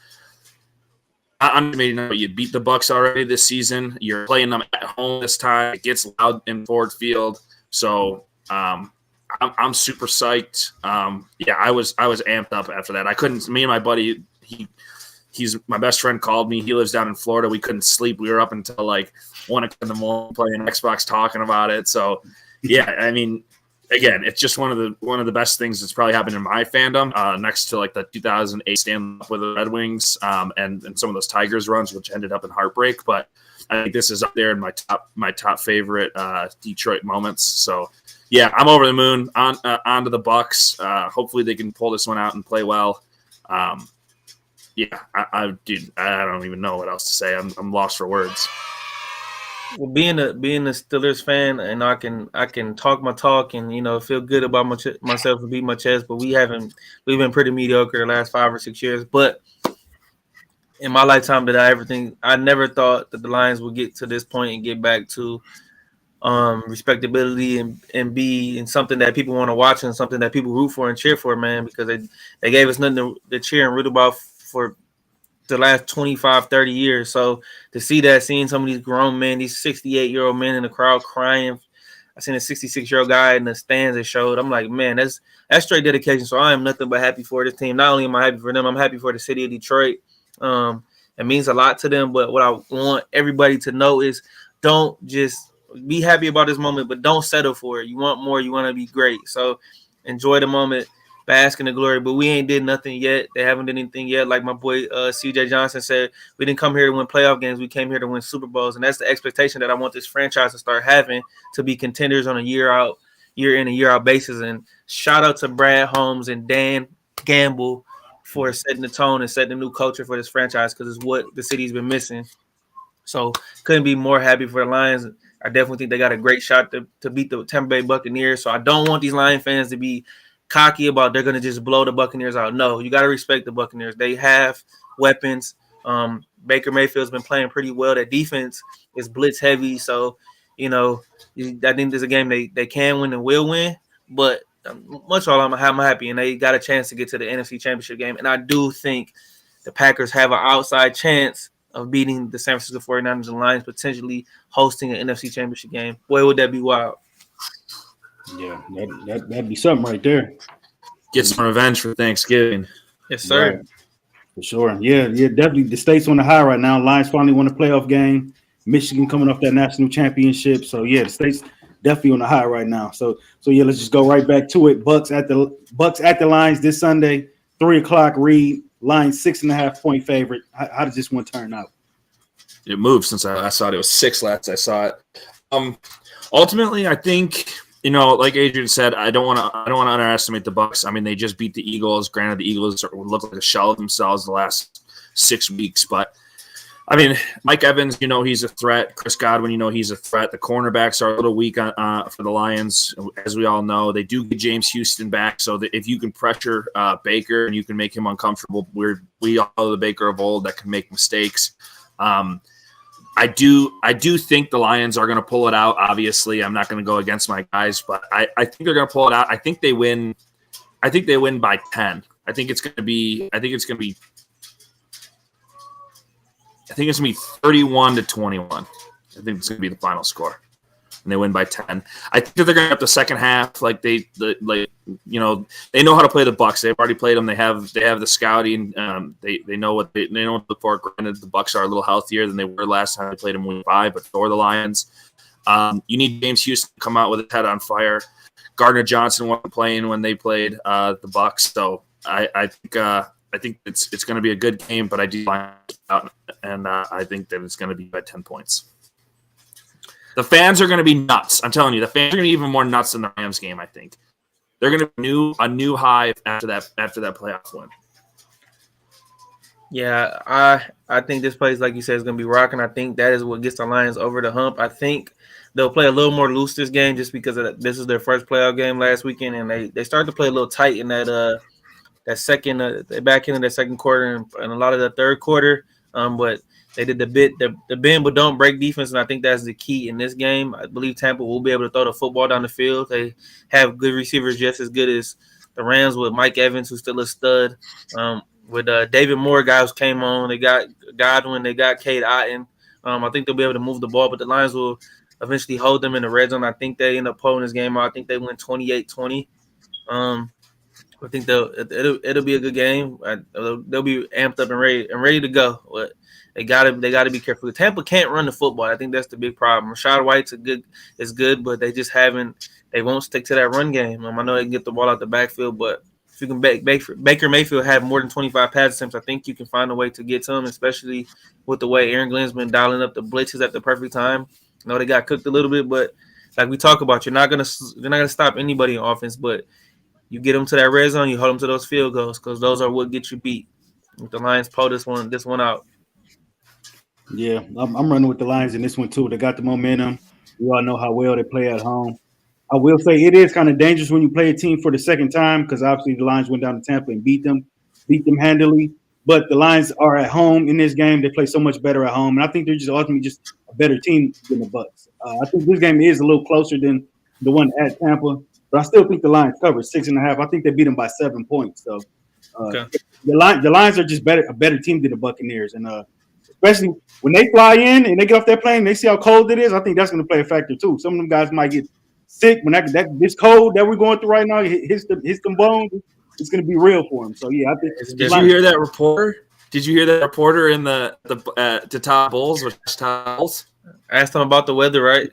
C: you beat the Bucks already this season. You're playing them at home this time. It gets loud in Ford Field, so I'm super psyched. I was amped up after that. I couldn't. Me and my buddy, he's my best friend, called me. He lives down in Florida. We couldn't sleep. We were up until like 1 o'clock in the morning playing Xbox, talking about it. So yeah, I mean, again, it's just one of the best things that's probably happened in my fandom, next to like the 2008 stand up with the Red Wings, and some of those Tigers runs, which ended up in heartbreak. But I think this is up there in my top favorite Detroit moments. So yeah, I'm over the moon. On to the Bucks. Hopefully they can pull this one out and play well. Yeah, I don't even know what else to say. I'm lost for words.
A: Well, being a Steelers fan, and I can talk my talk and feel good about myself and beat my chest, but we've been pretty mediocre the last 5 or 6 years. But in my lifetime, I never thought that the Lions would get to this point and get back to respectability and be in something that people want to watch and something that people root for and cheer for, man, because they gave us nothing to cheer and root about for the last 25, 30 years. So to see that, seeing some of these grown men, these 68-year-old men in the crowd crying, I seen a 66-year-old guy in the stands that showed. I'm like, man, that's straight dedication. So I am nothing but happy for this team. Not only am I happy for them, I'm happy for the city of Detroit. It means a lot to them. But what I want everybody to know is don't just be happy about this moment, but don't settle for it. You want more. You want to be great. So enjoy the moment. Bask in the glory, but we ain't did nothing yet. They haven't done anything yet. Like my boy CJ Johnson said, we didn't come here to win playoff games. We came here to win Super Bowls, and that's the expectation that I want this franchise to start having, to be contenders on a year in and year out basis. And shout out to Brad Holmes and Dan Gamble for setting the tone and setting a new culture for this franchise, because it's what the city's been missing. So couldn't be more happy for the Lions. I definitely think they got a great shot to beat the Tampa Bay Buccaneers. So I don't want these Lion fans to be cocky about they're going to just blow the Buccaneers out. No, you got to respect the Buccaneers. They have weapons. Baker Mayfield's been playing pretty well. Their defense is blitz heavy. So, I think there's a game they can win and will win. But much all I'm happy, and they got a chance to get to the NFC Championship game. And I do think the Packers have an outside chance of beating the San Francisco 49ers and Lions, potentially hosting an NFC Championship game. Boy, would that be wild.
B: Yeah, that'd be something right there.
C: Get some revenge for Thanksgiving.
A: Yes, sir.
B: Right. For sure. Yeah, definitely. The state's on the high right now. Lions finally won a playoff game. Michigan coming off that national championship. So yeah, the state's definitely on the high right now. So yeah, let's just go right back to it. Bucks at the Lions this Sunday, 3:00. Reid, Lions 6.5-point favorite. How does this one turn out?
C: It moved since I saw it. It was 6 last I saw it. Ultimately, I think, like Adrian said, I don't want to underestimate the Bucks. I mean, they just beat the Eagles. Granted, the Eagles look like a shell of themselves the last 6 weeks, but I mean, Mike Evans, he's a threat. Chris Godwin, he's a threat. The cornerbacks are a little weak for the Lions, as we all know. They do get James Houston back, so that if you can pressure Baker and you can make him uncomfortable, we all know the Baker of old that can make mistakes. I do think the Lions are going to pull it out. Obviously, I'm not going to go against my guys, but I think they're going to pull it out. I think they win. I think they win by 10. I think it's going to be 31-21. I think it's going to be the final score, and they win by 10. I think that they're going to have the second half. They know how to play the Bucks. They've already played them. They have the scouting. They know what they know what to look for. Granted, the Bucks are a little healthier than they were last time they played them week 5, but for the Lions, you need James Houston to come out with his head on fire. Gardner Johnson wasn't playing when they played the Bucks, so I think it's going to be a good game. But I do Lions out, and I think that it's going to be by 10 points. The fans are going to be nuts. I'm telling you, the fans are going to be even more nuts than the Rams game. I think they're going to be a new high after that playoff win.
A: Yeah, I think this place, like you said, is going to be rocking. I think that is what gets the Lions over the hump. I think they'll play a little more loose this game just because this is their first playoff game last weekend, and they started to play a little tight in that second back end of the second quarter and a lot of the third quarter. But they did the bend but don't break defense, and I think that's the key in this game. I believe Tampa will be able to throw the football down the field. They have good receivers just as good as the Rams with Mike Evans, who's still a stud. With David Moore, guys came on. They got Godwin. They got Cade Otton. I think they'll be able to move the ball, but the Lions will eventually hold them in the red zone. I think they end up pulling this game out. I think they win 28-20. I think it'll be a good game. They'll be amped up and ready to go. But they gotta be careful. Tampa can't run the football. I think that's the big problem. Rashad White's is good, but they just haven't they won't stick to that run game. I know they can get the ball out the backfield, but if you can Baker Mayfield have more than 25 pass attempts, I think you can find a way to get to him, especially with the way Aaron Glenn's been dialing up the blitzes at the perfect time. I know they got cooked a little bit, but like we talk about, you're not gonna stop anybody in offense, but you get them to that red zone, you hold them to those field goals because those are what get you beat. The Lions pull this one out.
B: Yeah, I'm running with the Lions in this one too. They got the momentum. We all know how well they play at home. I will say it is kind of dangerous when you play a team for the second time because obviously the Lions went down to Tampa and beat them handily. But the Lions are at home in this game. They play so much better at home, and I think they're just ultimately just a better team than the Bucks. I think this game is a little closer than the one at Tampa, but I still think the Lions cover 6.5. I think they beat them by 7 points. So
A: Okay.
B: the Lions are just a better team than the Buccaneers, and especially when they fly in and they get off that plane, they see how cold it is. I think that's going to play a factor too. Some of them guys might get sick when this cold that we're going through right now hits them bones. It's going to be real for them. So yeah, I think.
C: Did you hear that reporter? Did you hear that reporter in the to Todd Bowles with Todd Bowles?
A: Asked them about the weather, right?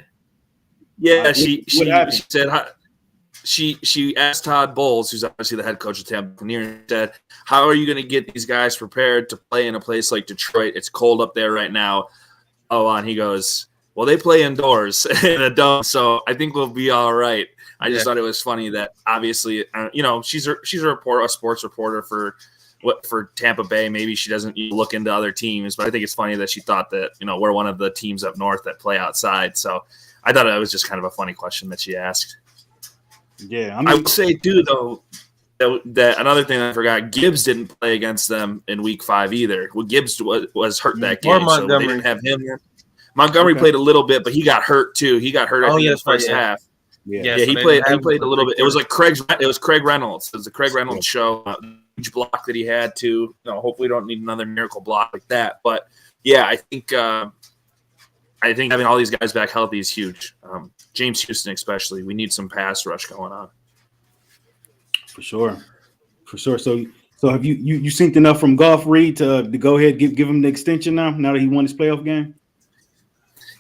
C: Yeah, she said she asked Todd Bowles, who's obviously the head coach of Tampa Buccaneers, and said, "How are you going to get these guys prepared to play in a place like Detroit? It's cold up there right now." Oh, and he goes, "Well, they play indoors in a dome, so I think we'll be all right." I just thought it was funny that obviously, she's a sports reporter for Tampa Bay. Maybe she doesn't look into other teams, but I think it's funny that she thought that we're one of the teams up north that play outside. So I thought it was just kind of a funny question that she asked.
B: Yeah,
C: I would say too, though, that another thing I forgot: Gibbs didn't play against them in Week 5 either. Well, Gibbs was hurt that game, so they didn't have him. Montgomery played a little bit, but he got hurt too. He got hurt in the first half.
B: Yeah,
C: he played. He played a little bit. It was like It was Craig Reynolds. It was the Craig Reynolds show. Huge block that he had too. Hopefully, we don't need another miracle block like that. But yeah, I think having all these guys back healthy is huge. James Houston, especially, we need some pass rush going on.
B: For sure. So have you synced enough from Goff, Reid, to go ahead give him the extension now that he won his playoff game?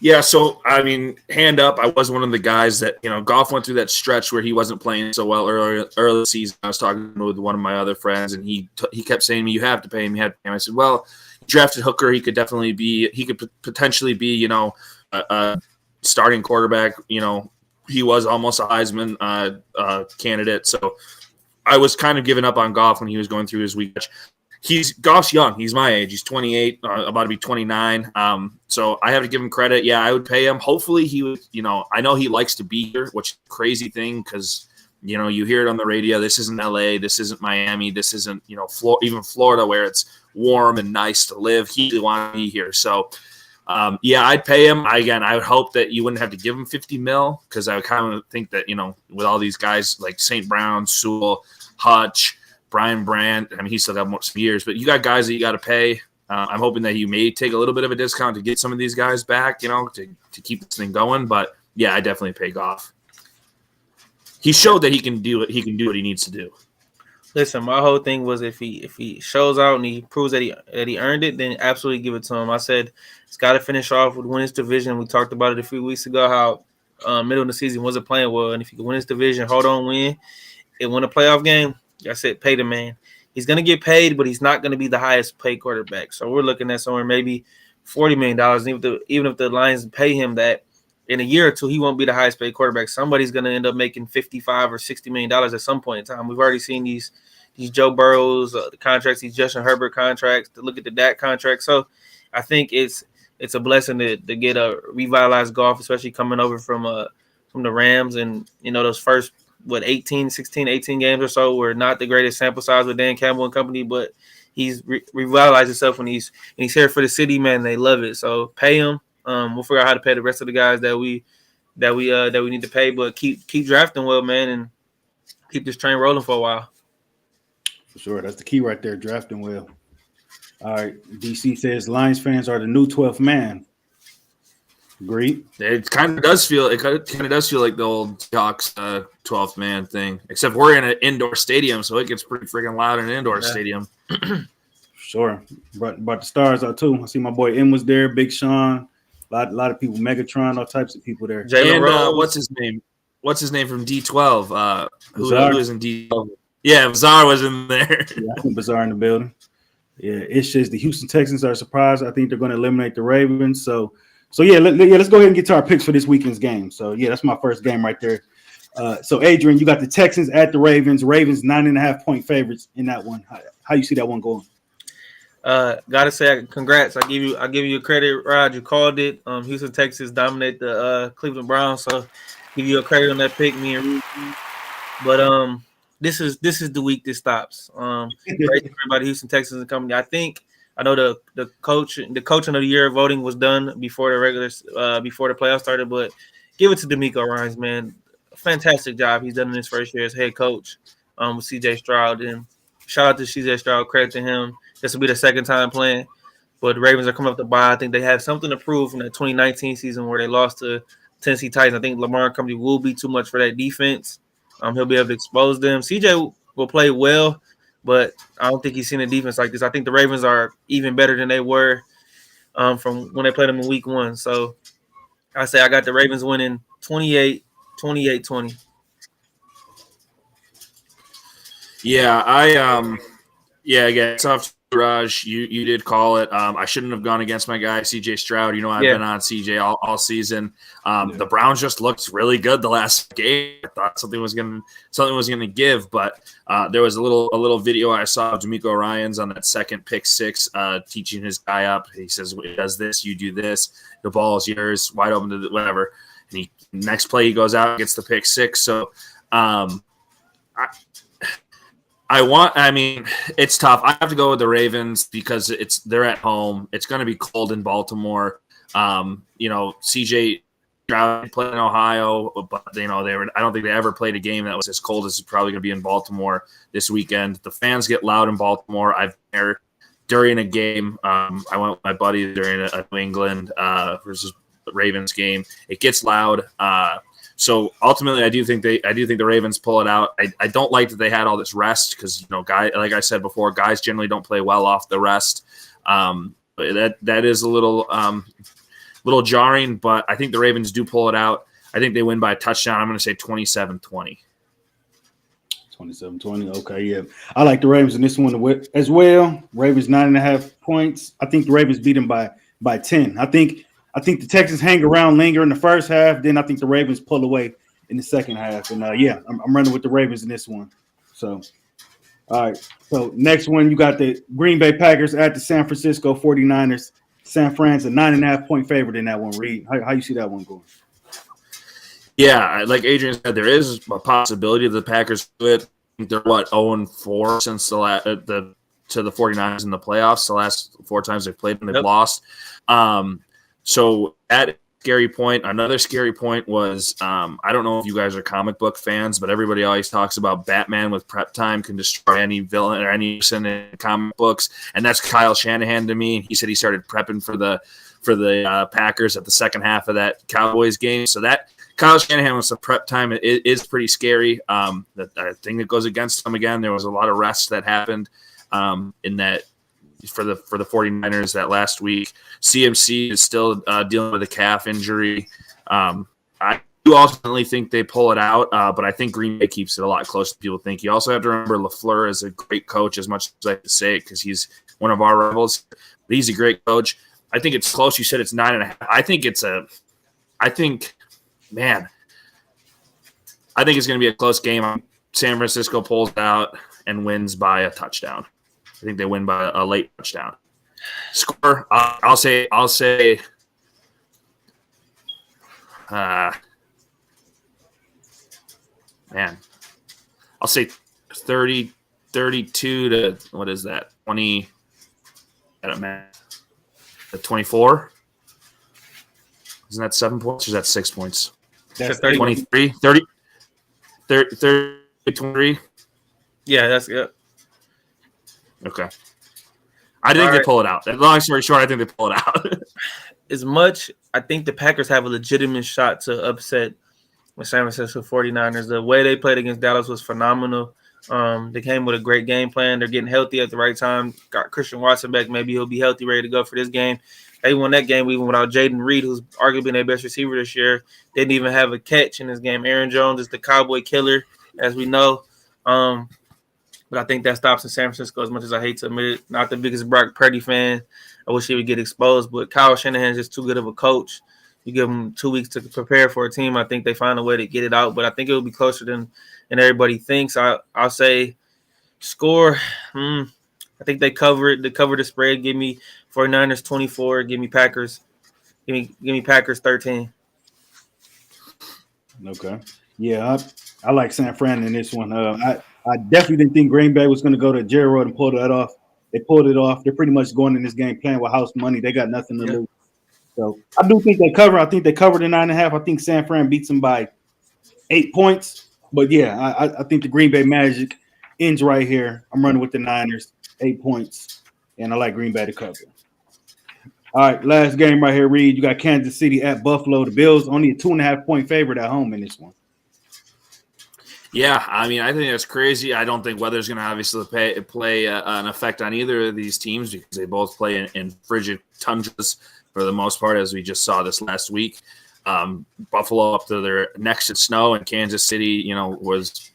C: Yeah, so I mean, hand up, I was one of the guys that Goff went through that stretch where he wasn't playing so well early season. I was talking with one of my other friends, and he kept saying to me, "You have to pay him. You have to pay him." I said, "Well, he drafted Hooker. He could potentially be a starting quarterback. He was almost a Heisman candidate. So I was kind of giving up on Goff when he was going through his week. Goff's young. He's my age. He's 28, about to be 29. So I have to give him credit. Yeah, I would pay him. Hopefully he would, I know he likes to be here, which is a crazy thing because, you hear it on the radio. This isn't LA. This isn't Miami. This isn't, even Florida where it's warm and nice to live. He wants to be here. So, I'd pay him. I would hope that you wouldn't have to give him $50 million because I would kind of think that, with all these guys like St. Brown, Sewell, Hutch, Brian Brandt, I mean, he's still got more years, but you got guys that you got to pay. I'm hoping that you may take a little bit of a discount to get some of these guys back, to keep this thing going. But yeah, I definitely pay Goff. He showed that he can do it. He can do what he needs to do.
A: Listen, my whole thing was if he shows out and he proves that he earned it, then absolutely give it to him. I said it's got to finish off with win his division. We talked about it a few weeks ago how middle of the season wasn't playing well, and if he can win his division, hold on, win, and win a playoff game. I said, pay the man. He's going to get paid, but he's not going to be the highest paid quarterback. So we're looking at somewhere maybe $40 million. Even if the Lions pay him that, in a year or two, he won't be the highest paid quarterback. Somebody's going to end up making $55 or $60 million at some point in time. We've already seen these Joe Burrows, the contracts, these Justin Herbert contracts, to look at the Dak contract. So I think it's a blessing to get a revitalized Goff, especially coming over from the Rams and, those first – 18 games or so were not the greatest sample size with Dan Campbell and company, but he's revitalized himself when he's here for the city, man. They love it. So pay him. We'll figure out how to pay the rest of the guys that we need to pay, but keep drafting well, man, and keep this train rolling for a while.
B: For sure. That's the key right there, drafting well. All right. DC says Lions fans are the new 12th man. Agreed.
C: It kind of does feel like the old Seahawks 12th man thing, except we're in an indoor stadium, so it gets pretty freaking loud in an indoor stadium.
B: Sure. But the stars are too. I see my boy M was there, Big Sean, a lot of people, Megatron, all types of people there.
C: And what's his name? what's his name from D12? Who
B: Bizarre.
C: is in D12? Yeah, Bizarre was in there.
B: Yeah, I think Bizarre in the building. Yeah, it's just the Houston Texans are surprised. I think they're going to eliminate the Ravens. So yeah, let's go ahead and get to our picks for this weekend's game. So yeah, that's my first game right there. So Adrian, you got the Texans at the Ravens. Ravens 9.5-point favorites in that one. How you see that one going?
A: Gotta say, congrats. I give you a credit, Raj. You called it. Houston, Texas dominate the Cleveland Browns. So give you a credit on that pick, me and Reid. But this is the week this stops. Great to everybody, Houston Texans and company. I know the coaching of the year voting was done before the playoffs started, but give it to D'Amico Ryans, man. Fantastic job he's done in his first year as head coach with CJ Stroud. And shout out to CJ Stroud, credit to him. This will be the second time playing. But the Ravens are coming up the bye. I think they have something to prove from that 2019 season where they lost to Tennessee Titans. I think Lamar and company will be too much for that defense. He'll be able to expose them. CJ will play well, but I don't think he's seen a defense like this. I think the Ravens are even better than they were from when they played them in week 1. So I say I got the Ravens winning 28-20.
C: Yeah, again, it's off to Raj. You did call it. I shouldn't have gone against my guy CJ Stroud. I've been on CJ all season. The Browns just looked really good the last game. I thought something was gonna give, but there was a little video I saw of D'Amico Ryans on that second pick six, teaching his guy up. He says, "It does this, you do this. The ball is yours, wide open to whatever." And next play he goes out and gets the pick six. So, it's tough. I have to go with the Ravens because they're at home. It's going to be cold in Baltimore. CJ Stroud played in Ohio, but I don't think they ever played a game that was as cold as it's probably going to be in Baltimore this weekend. The fans get loud in Baltimore. I've been there during a game. I went with my buddy during a New England versus Ravens game. It gets loud. So ultimately, I do think the Ravens pull it out. I don't like that they had all this rest because like I said before, guys generally don't play well off the rest. But that is a little jarring, but I think the Ravens do pull it out. I think they win by a touchdown. I'm going to say 27-20.
B: 27-20. Okay, yeah. I like the Ravens in this one as well. Ravens 9.5 points. I think the Ravens beat them by 10. I think the Texans hang around, linger in the first half. Then I think the Ravens pull away in the second half. And I'm running with the Ravens in this one. So, all right. So next one, you got the Green Bay Packers at the San Francisco 49ers. San Fran's a 9.5-point favorite in that one. Reid, how you see that one going?
C: Yeah, like Adrian said, there is a possibility of the Packers do it. They're 0-4 since to the 49ers in the playoffs. The last 4 times they've played and they've lost. So at scary point, another scary point was I don't know if you guys are comic book fans, but everybody always talks about Batman with prep time can destroy any villain or any person in comic books, and that's Kyle Shanahan to me. He said he started prepping for the Packers at the second half of that Cowboys game. So that Kyle Shanahan with some prep time is pretty scary. The thing that goes against him again, there was a lot of rest that happened in that. For the 49ers that last week. CMC is still dealing with a calf injury. I do ultimately think they pull it out, but I think Green Bay keeps it a lot closer than people think. You also have to remember LaFleur is a great coach, as much as I have to say it, because he's one of our rivals. But he's a great coach. I think it's close. You said it's 9.5. I think it's going to be a close game. San Francisco pulls out and wins by a touchdown. I think they win by a late touchdown. Score, I'll say, I'll say 30, 32 to, what is that, 20, I don't know, 24? Isn't that 7 points or is that 6 points?
B: That's
C: 23, 23?
A: Yeah, that's good.
C: Okay. I think they pull it out. Long story short, I think they pull it out.
A: As much, I think the Packers have a legitimate shot to upset the San Francisco 49ers. The way they played against Dallas was phenomenal. They came with a great game plan. They're getting healthy at the right time. Got Christian Watson back. Maybe he'll be healthy, ready to go for this game. They won that game even without Jaden Reed, who's arguably their best receiver this year. Didn't even have a catch in this game. Aaron Jones is the Cowboy killer, as we know. But I think that stops in San Francisco, as much as I hate to admit it. Not the biggest Brock Purdy fan. I wish he would get exposed, but Kyle Shanahan's just too good of a coach. You give him 2 weeks to prepare for a team, I think they find a way to get it out. But I think it will be closer than everybody thinks. I'll say score. I think they cover it. They cover the spread. Give me 49ers 24. Give me Packers. Give me Packers 13.
B: Okay. Yeah, I like San Fran in this one. I definitely didn't think Green Bay was going to go to Jerry Road and pull that off. They pulled it off. They're pretty much going in this game playing with house money. They got nothing to lose. So I do think they cover. I think they covered the 9.5. I think San Fran beats them by 8 points. But yeah, I think the Green Bay Magic ends right here. I'm running with the Niners, 8 points, and I like Green Bay to cover. All right, last game right here, Reid. You got Kansas City at Buffalo. The Bills only a 2.5-point favorite at home in this one.
C: Yeah, I mean, I think that's crazy. I don't think weather's going to obviously play an effect on either of these teams because they both play in frigid tundras for the most part, as we just saw this last week. Buffalo up to their necks in snow, and Kansas City, was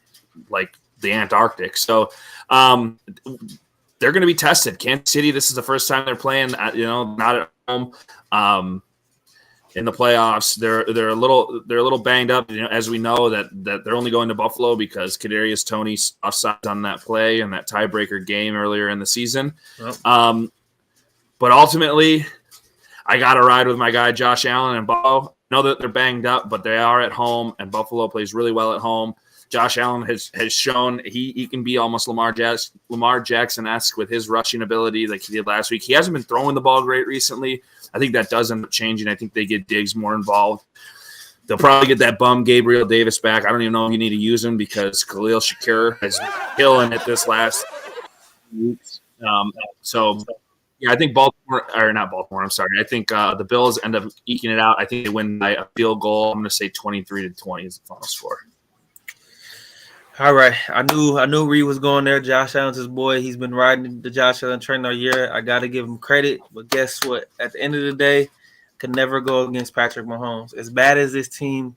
C: like the Antarctic. So they're going to be tested. Kansas City, this is the first time they're playing, not at home. In the playoffs, they're a little banged up. As we know that they're only going to Buffalo because Kadarius Toney offsides on that play and that tiebreaker game earlier in the season. Yep. But ultimately, I got to ride with my guy Josh Allen and Buffalo. I know that they're banged up, but they are at home, and Buffalo plays really well at home. Josh Allen has shown he can be almost Lamar Jackson-esque with his rushing ability like he did last week. He hasn't been throwing the ball great recently. I think that does end up changing. I think they get Diggs more involved. They'll probably get that bum Gabriel Davis back. I don't even know if you need to use him because Khalil Shakir is killing it this last weeks. I think I'm sorry. I think the Bills end up eking it out. I think they win by a field goal. I'm going to say 23-20 is the final score.
A: All right. I knew Reid was going there. Josh Allen's his boy. He's been riding the Josh Allen train all year. I got to give him credit. But guess what? At the end of the day, could never go against Patrick Mahomes. As bad as this team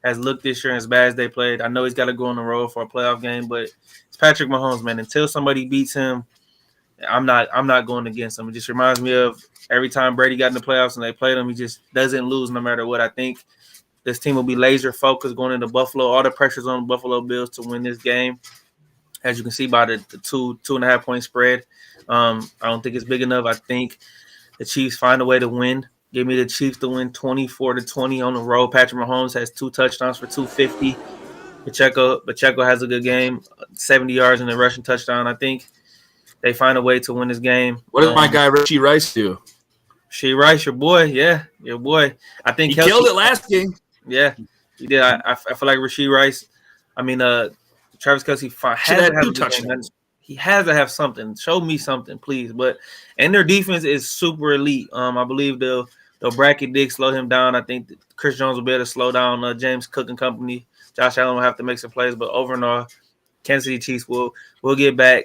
A: has looked this year and as bad as they played, I know he's got to go on the road for a playoff game, but it's Patrick Mahomes, man. Until somebody beats him, I'm not going against him. It just reminds me of every time Brady got in the playoffs and they played him, he just doesn't lose no matter what. I think this team will be laser focused going into Buffalo. All the pressure's on the Buffalo Bills to win this game. As you can see by the 2.5-point spread. I don't think it's big enough. I think the Chiefs find a way to win. Give me the Chiefs to win 24-20 on the road. Patrick Mahomes has 2 touchdowns for 250. Pacheco has a good game, 70 yards and a rushing touchdown. I think they find a way to win this game.
C: What did my guy Richie Rice do?
A: Richie Rice, your boy. Yeah, your boy. I think
C: he killed it last game.
A: Yeah, he did. I feel like Rashee Rice. I mean, Travis Kelce has to have 2 touchdowns. He has to have something. Show me something, please. And their defense is super elite. I believe they'll bracket Diggs, slow him down. I think Chris Jones will be able to slow down James Cook and company. Josh Allen will have to make some plays, but overall, Kansas City Chiefs will get back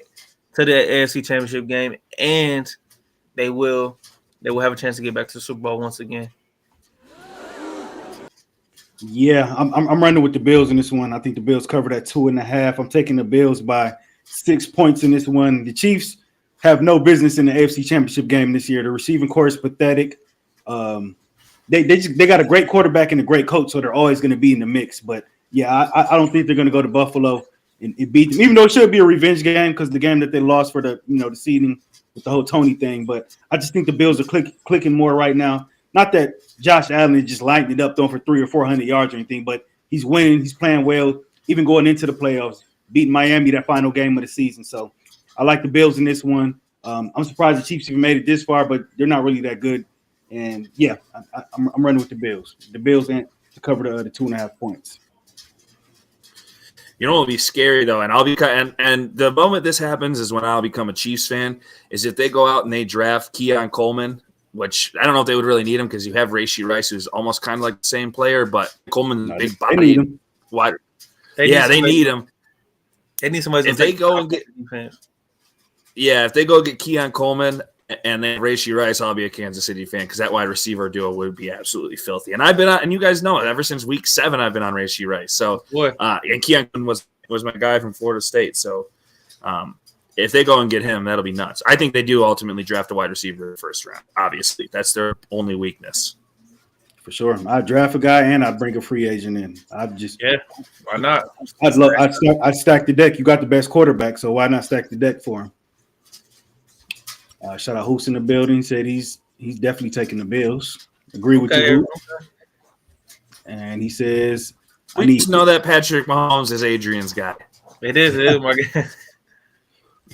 A: to the AFC Championship game, and they will have a chance to get back to the Super Bowl once again.
B: Yeah, I'm running with the Bills in this one. I think the Bills covered at 2.5. I'm taking the Bills by 6 points in this one. The Chiefs have no business in the AFC Championship game this year. The receiving core is pathetic. They got a great quarterback and a great coach, so they're always going to be in the mix. But yeah, I don't think they're going to go to Buffalo and beat them, even though it should be a revenge game because the game that they lost for the seeding with the whole Tony thing. But I just think the Bills are clicking more right now. Not that Josh Allen is just lighting it up, throwing for 300 or 400 yards or anything, but he's winning. He's playing well, even going into the playoffs, beating Miami that final game of the season. So I like the Bills in this one. I'm surprised the Chiefs even made it this far, but they're not really that good. And yeah, I'm running with the Bills. The Bills to cover the 2.5 points.
C: You know what will be scary though, and the moment this happens is when I'll become a Chiefs fan. Is if they go out and they draft Keon Coleman, which I don't know if they would really need him because you have Rashee Rice, who's almost kind of like the same player, but Coleman's big body.
B: They need him.
C: Wide. They need him.
A: They need somebody
C: If
A: to
C: they
A: take
C: go and get
A: defense.
C: if they go get Keon Coleman and then Rashee Rice, I'll be a Kansas City fan because that wide receiver duo would be absolutely filthy. And I've been on, and you guys know it, ever since week 7, I've been on Rashee Rice. So,
A: Boy.
C: And Keon was my guy from Florida State. So, if they go and get him, that'll be nuts. I think they do ultimately draft a wide receiver in the first round. Obviously, that's their only weakness.
B: For sure. I'd draft a guy and I'd bring a free agent in.
A: Why not?
B: I'd stack the deck. You got the best quarterback, so why not stack the deck for him? Shout out Hoops in the building. Said he's definitely taking the Bills. Agree with you, Hoop. And he says,
C: We just know that Patrick Mahomes is Adrian's guy.
A: It is my guy.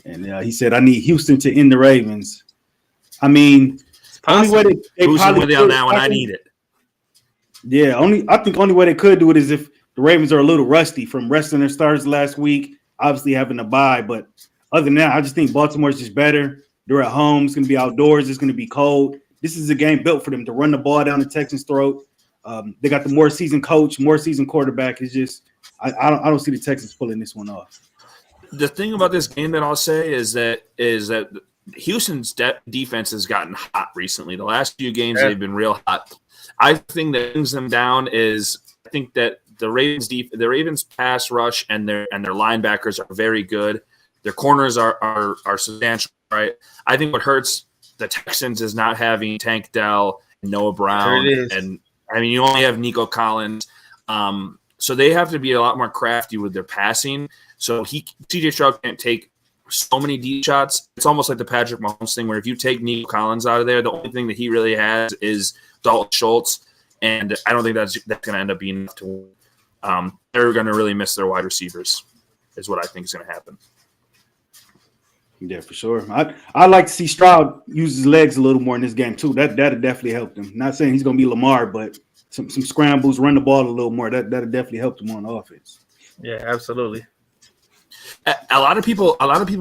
B: And he said, I need Houston to end the Ravens. I mean, only way they
C: Who's
B: probably
C: with you on that one? I need it.
B: Yeah, I think only way they could do it is if the Ravens are a little rusty from resting their stars last week, obviously having a bye. But other than that, I just think Baltimore's just better. They're at home. It's going to be outdoors. It's going to be cold. This is a game built for them to run the ball down the Texans' throat. They got the more seasoned coach, more seasoned quarterback. It's just I don't see the Texans pulling this one off.
C: The thing about this game that I'll say is that Houston's defense has gotten hot recently. The last few games they've been real hot. I think that brings them down is I think that the Ravens pass rush and their linebackers are very good. Their corners are substantial, right? I think what hurts the Texans is not having Tank Dell and Noah Brown, and I mean you only have Nico Collins, so they have to be a lot more crafty with their passing. So CJ Stroud can't take so many deep shots. It's almost like the Patrick Mahomes thing, where if you take Nico Collins out of there, the only thing that he really has is Dalton Schultz, and I don't think that's going to end up being enough to win. They're going to really miss their wide receivers, is what I think is going to happen.
B: Yeah, for sure. I'd like to see Stroud use his legs a little more in this game too. That'd definitely help him. Not saying he's going to be Lamar, but some scrambles, run the ball a little more. That'd definitely help him on offense.
A: Yeah, absolutely.
C: A lot of people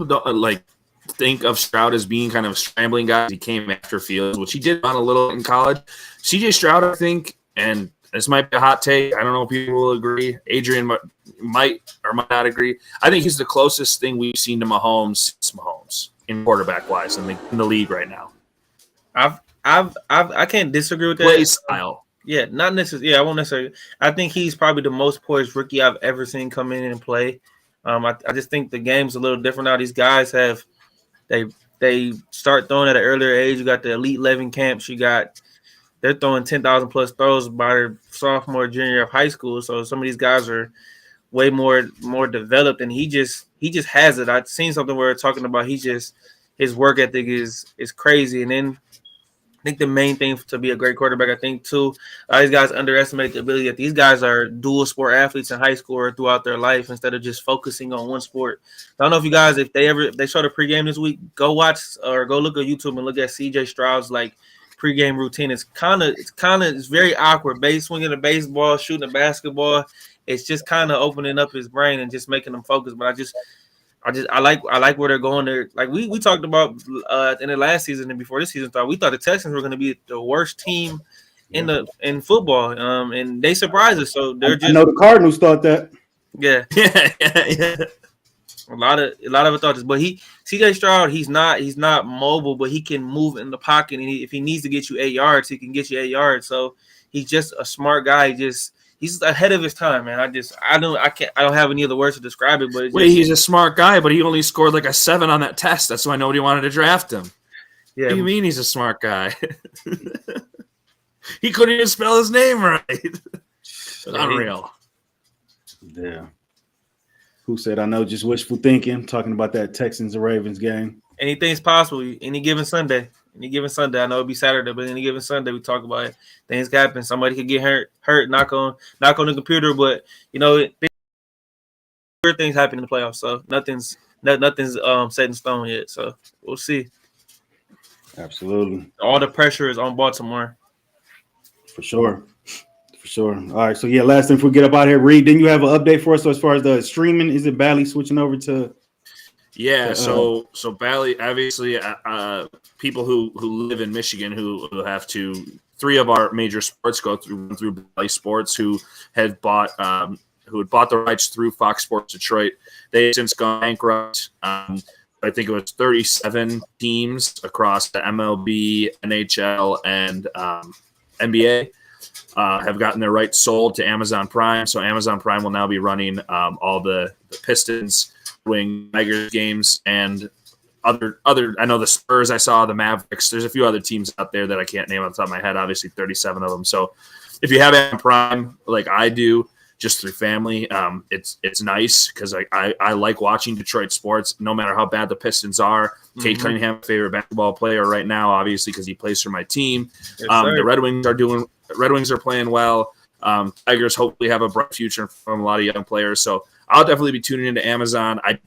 C: don't think of Stroud as being kind of a scrambling guy. He came after Fields, which he did on a little in college. CJ Stroud, I think, and this might be a hot take. I don't know if people will agree. Adrian might or might not agree. I think he's the closest thing we've seen to Mahomes since Mahomes in quarterback wise in the league right now.
A: I can't disagree with that.
C: Play style.
A: Yeah, not necessarily. Yeah, I won't necessarily. I think he's probably the most poised rookie I've ever seen come in and play. I just think the game's a little different now. These guys they start throwing at an earlier age. You got the Elite 11 camps. They're throwing 10,000 plus throws by their sophomore, junior of high school. So some of these guys are way more developed, and he just has it. I've seen something where talking about his work ethic is crazy. And then I think the main thing to be a great quarterback, I think too, these guys underestimate the ability that these guys are dual sport athletes in high school or throughout their life instead of just focusing on one sport. I don't know if you guys, if they show the pregame this week, go watch or go look at YouTube and look at CJ Stroud's pregame routine. It's very awkward. Swinging a baseball, shooting a basketball. It's just kind of opening up his brain and just making him focus. But I like where they're going there. Like we talked about in the last season and before this season started, we thought the Texans were going to be the worst team in football, and they surprised us. So they're just.
B: I know the Cardinals thought that.
A: Yeah. A lot of it thought this, but CJ Stroud, he's not mobile, but he can move in the pocket, and if he needs to get you 8 yards, he can get you 8 yards. So he's just a smart guy. He's ahead of his time, man. I don't have any other words to describe it, but
C: he's a smart guy, but he only scored like a 7 on that test. That's why nobody wanted to draft him. Yeah. What do you mean he's a smart guy? He couldn't even spell his name right. Unreal.
B: Yeah. Who said, I know, just wishful thinking, talking about that Texans and Ravens game.
A: Anything's possible. Any given Sunday. I know it'll be Saturday, but any given Sunday we talk about it. Things happen. Somebody could get hurt, knock on the computer, but things happen in the playoffs. So nothing's set in stone yet. So we'll see.
B: Absolutely.
A: All the pressure is on Baltimore.
B: For sure. All right. So last thing before we get up out here, Reid, didn't you have an update for us? So as far as the streaming, is it Bally switching over to?
C: Yeah, so Bally, obviously, people who live in Michigan who have to, 3 of our major sports go through Bally Sports, who had bought who had bought the rights through Fox Sports Detroit. They've since gone bankrupt. I think it was 37 teams across the MLB, NHL, and NBA have gotten their rights sold to Amazon Prime. So Amazon Prime will now be running all the Pistons, Wing, Tigers games, and other. I know the Spurs. I saw the Mavericks. There's a few other teams out there that I can't name off the top of my head. Obviously, 37 of them. So if you have Amazon Prime, like I do, just through family, it's nice because I like watching Detroit sports, no matter how bad the Pistons are. Cade Cunningham, favorite basketball player right now, obviously because he plays for my team.
A: Yes,
C: the Red Wings are playing well. Tigers hopefully have a bright future from a lot of young players. So I'll definitely be tuning into Amazon. I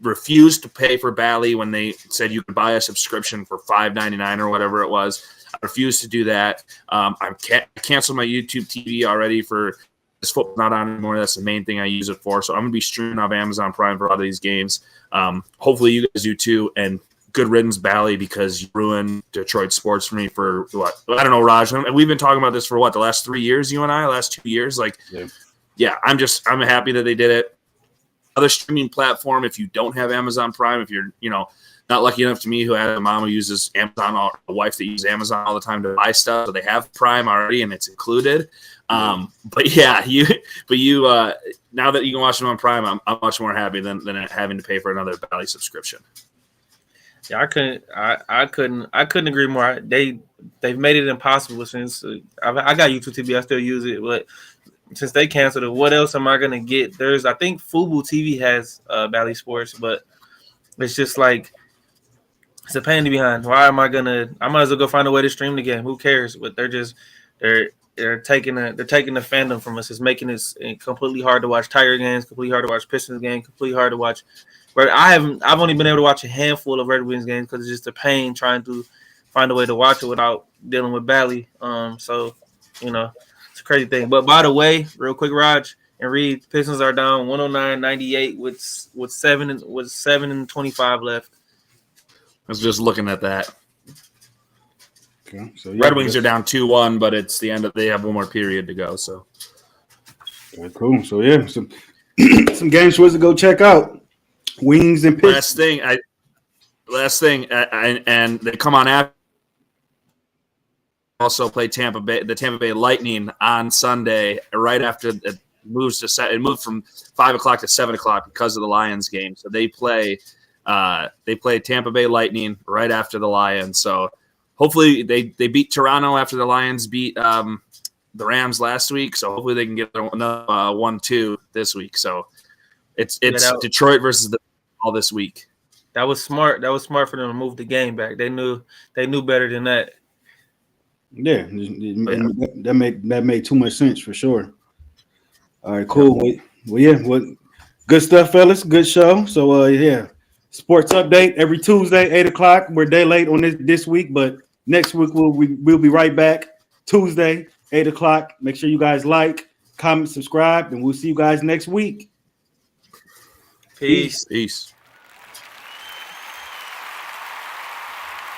C: refused to pay for Bally when they said you could buy a subscription for $5.99 or whatever it was. I refused to do that. I canceled my YouTube TV already for this football not on anymore. That's the main thing I use it for. So I'm going to be streaming off Amazon Prime for a lot of these games. Hopefully you guys do too. And good riddance, Bally, because you ruined Detroit sports for me for what? I don't know, Raj. We've been talking about this for what, the last 3 years, you and I, last 2 years? I'm happy that they did it. Other streaming platform, if you don't have Amazon Prime, if you're, not lucky enough to me who had a mom who uses Amazon, or a wife that uses Amazon all the time to buy stuff, so they have Prime already and it's included. Now that you can watch them on Prime, I'm much more happy than having to pay for another Bally subscription.
A: Yeah, I couldn't agree more. They've made it impossible since I got YouTube TV. I still use it, but since they canceled it, what else am I gonna get? I think Fubo TV has Bally Sports, but it's just like it's a pain in the behind. Why am I gonna? I might as well go find a way to stream the game. Who cares? But they're taking the fandom from us. It's making it completely hard to watch Tiger games, completely hard to watch Pistons games, completely hard to watch. But I've only been able to watch a handful of Red Wings games because it's just a pain trying to find a way to watch it without dealing with Bally. So it's a crazy thing. But by the way, real quick, Raaj and Reid, Pistons are down 109-98 with 7 and 25 left.
C: I was just looking at that.
B: Okay, so
C: Red Wings are down 2-1, but it's the end of. They have one more period to go. So
B: okay, cool. So some some games for us to go check out. Wings and Pistons.
C: Last thing, and they come on after. Also play Tampa Bay, the Tampa Bay Lightning on Sunday, right after it moves to set. It moved from 5 o'clock to 7 o'clock because of the Lions game. So they play Tampa Bay Lightning right after the Lions. So hopefully they beat Toronto after the Lions beat the Rams last week. So hopefully they can get another 1-2 this week. So it's Detroit versus all this week.
A: That was smart. That was smart for them to move the game back. They knew better than that.
B: Yeah, that made too much sense for sure. All right, cool. Good stuff, fellas. Good show. So sports update every Tuesday, 8 o'clock. We're a day late on this week, but next week we'll be right back. Tuesday, 8 o'clock. Make sure you guys like, comment, subscribe, and we'll see you guys next week.
A: Peace.
C: Peace.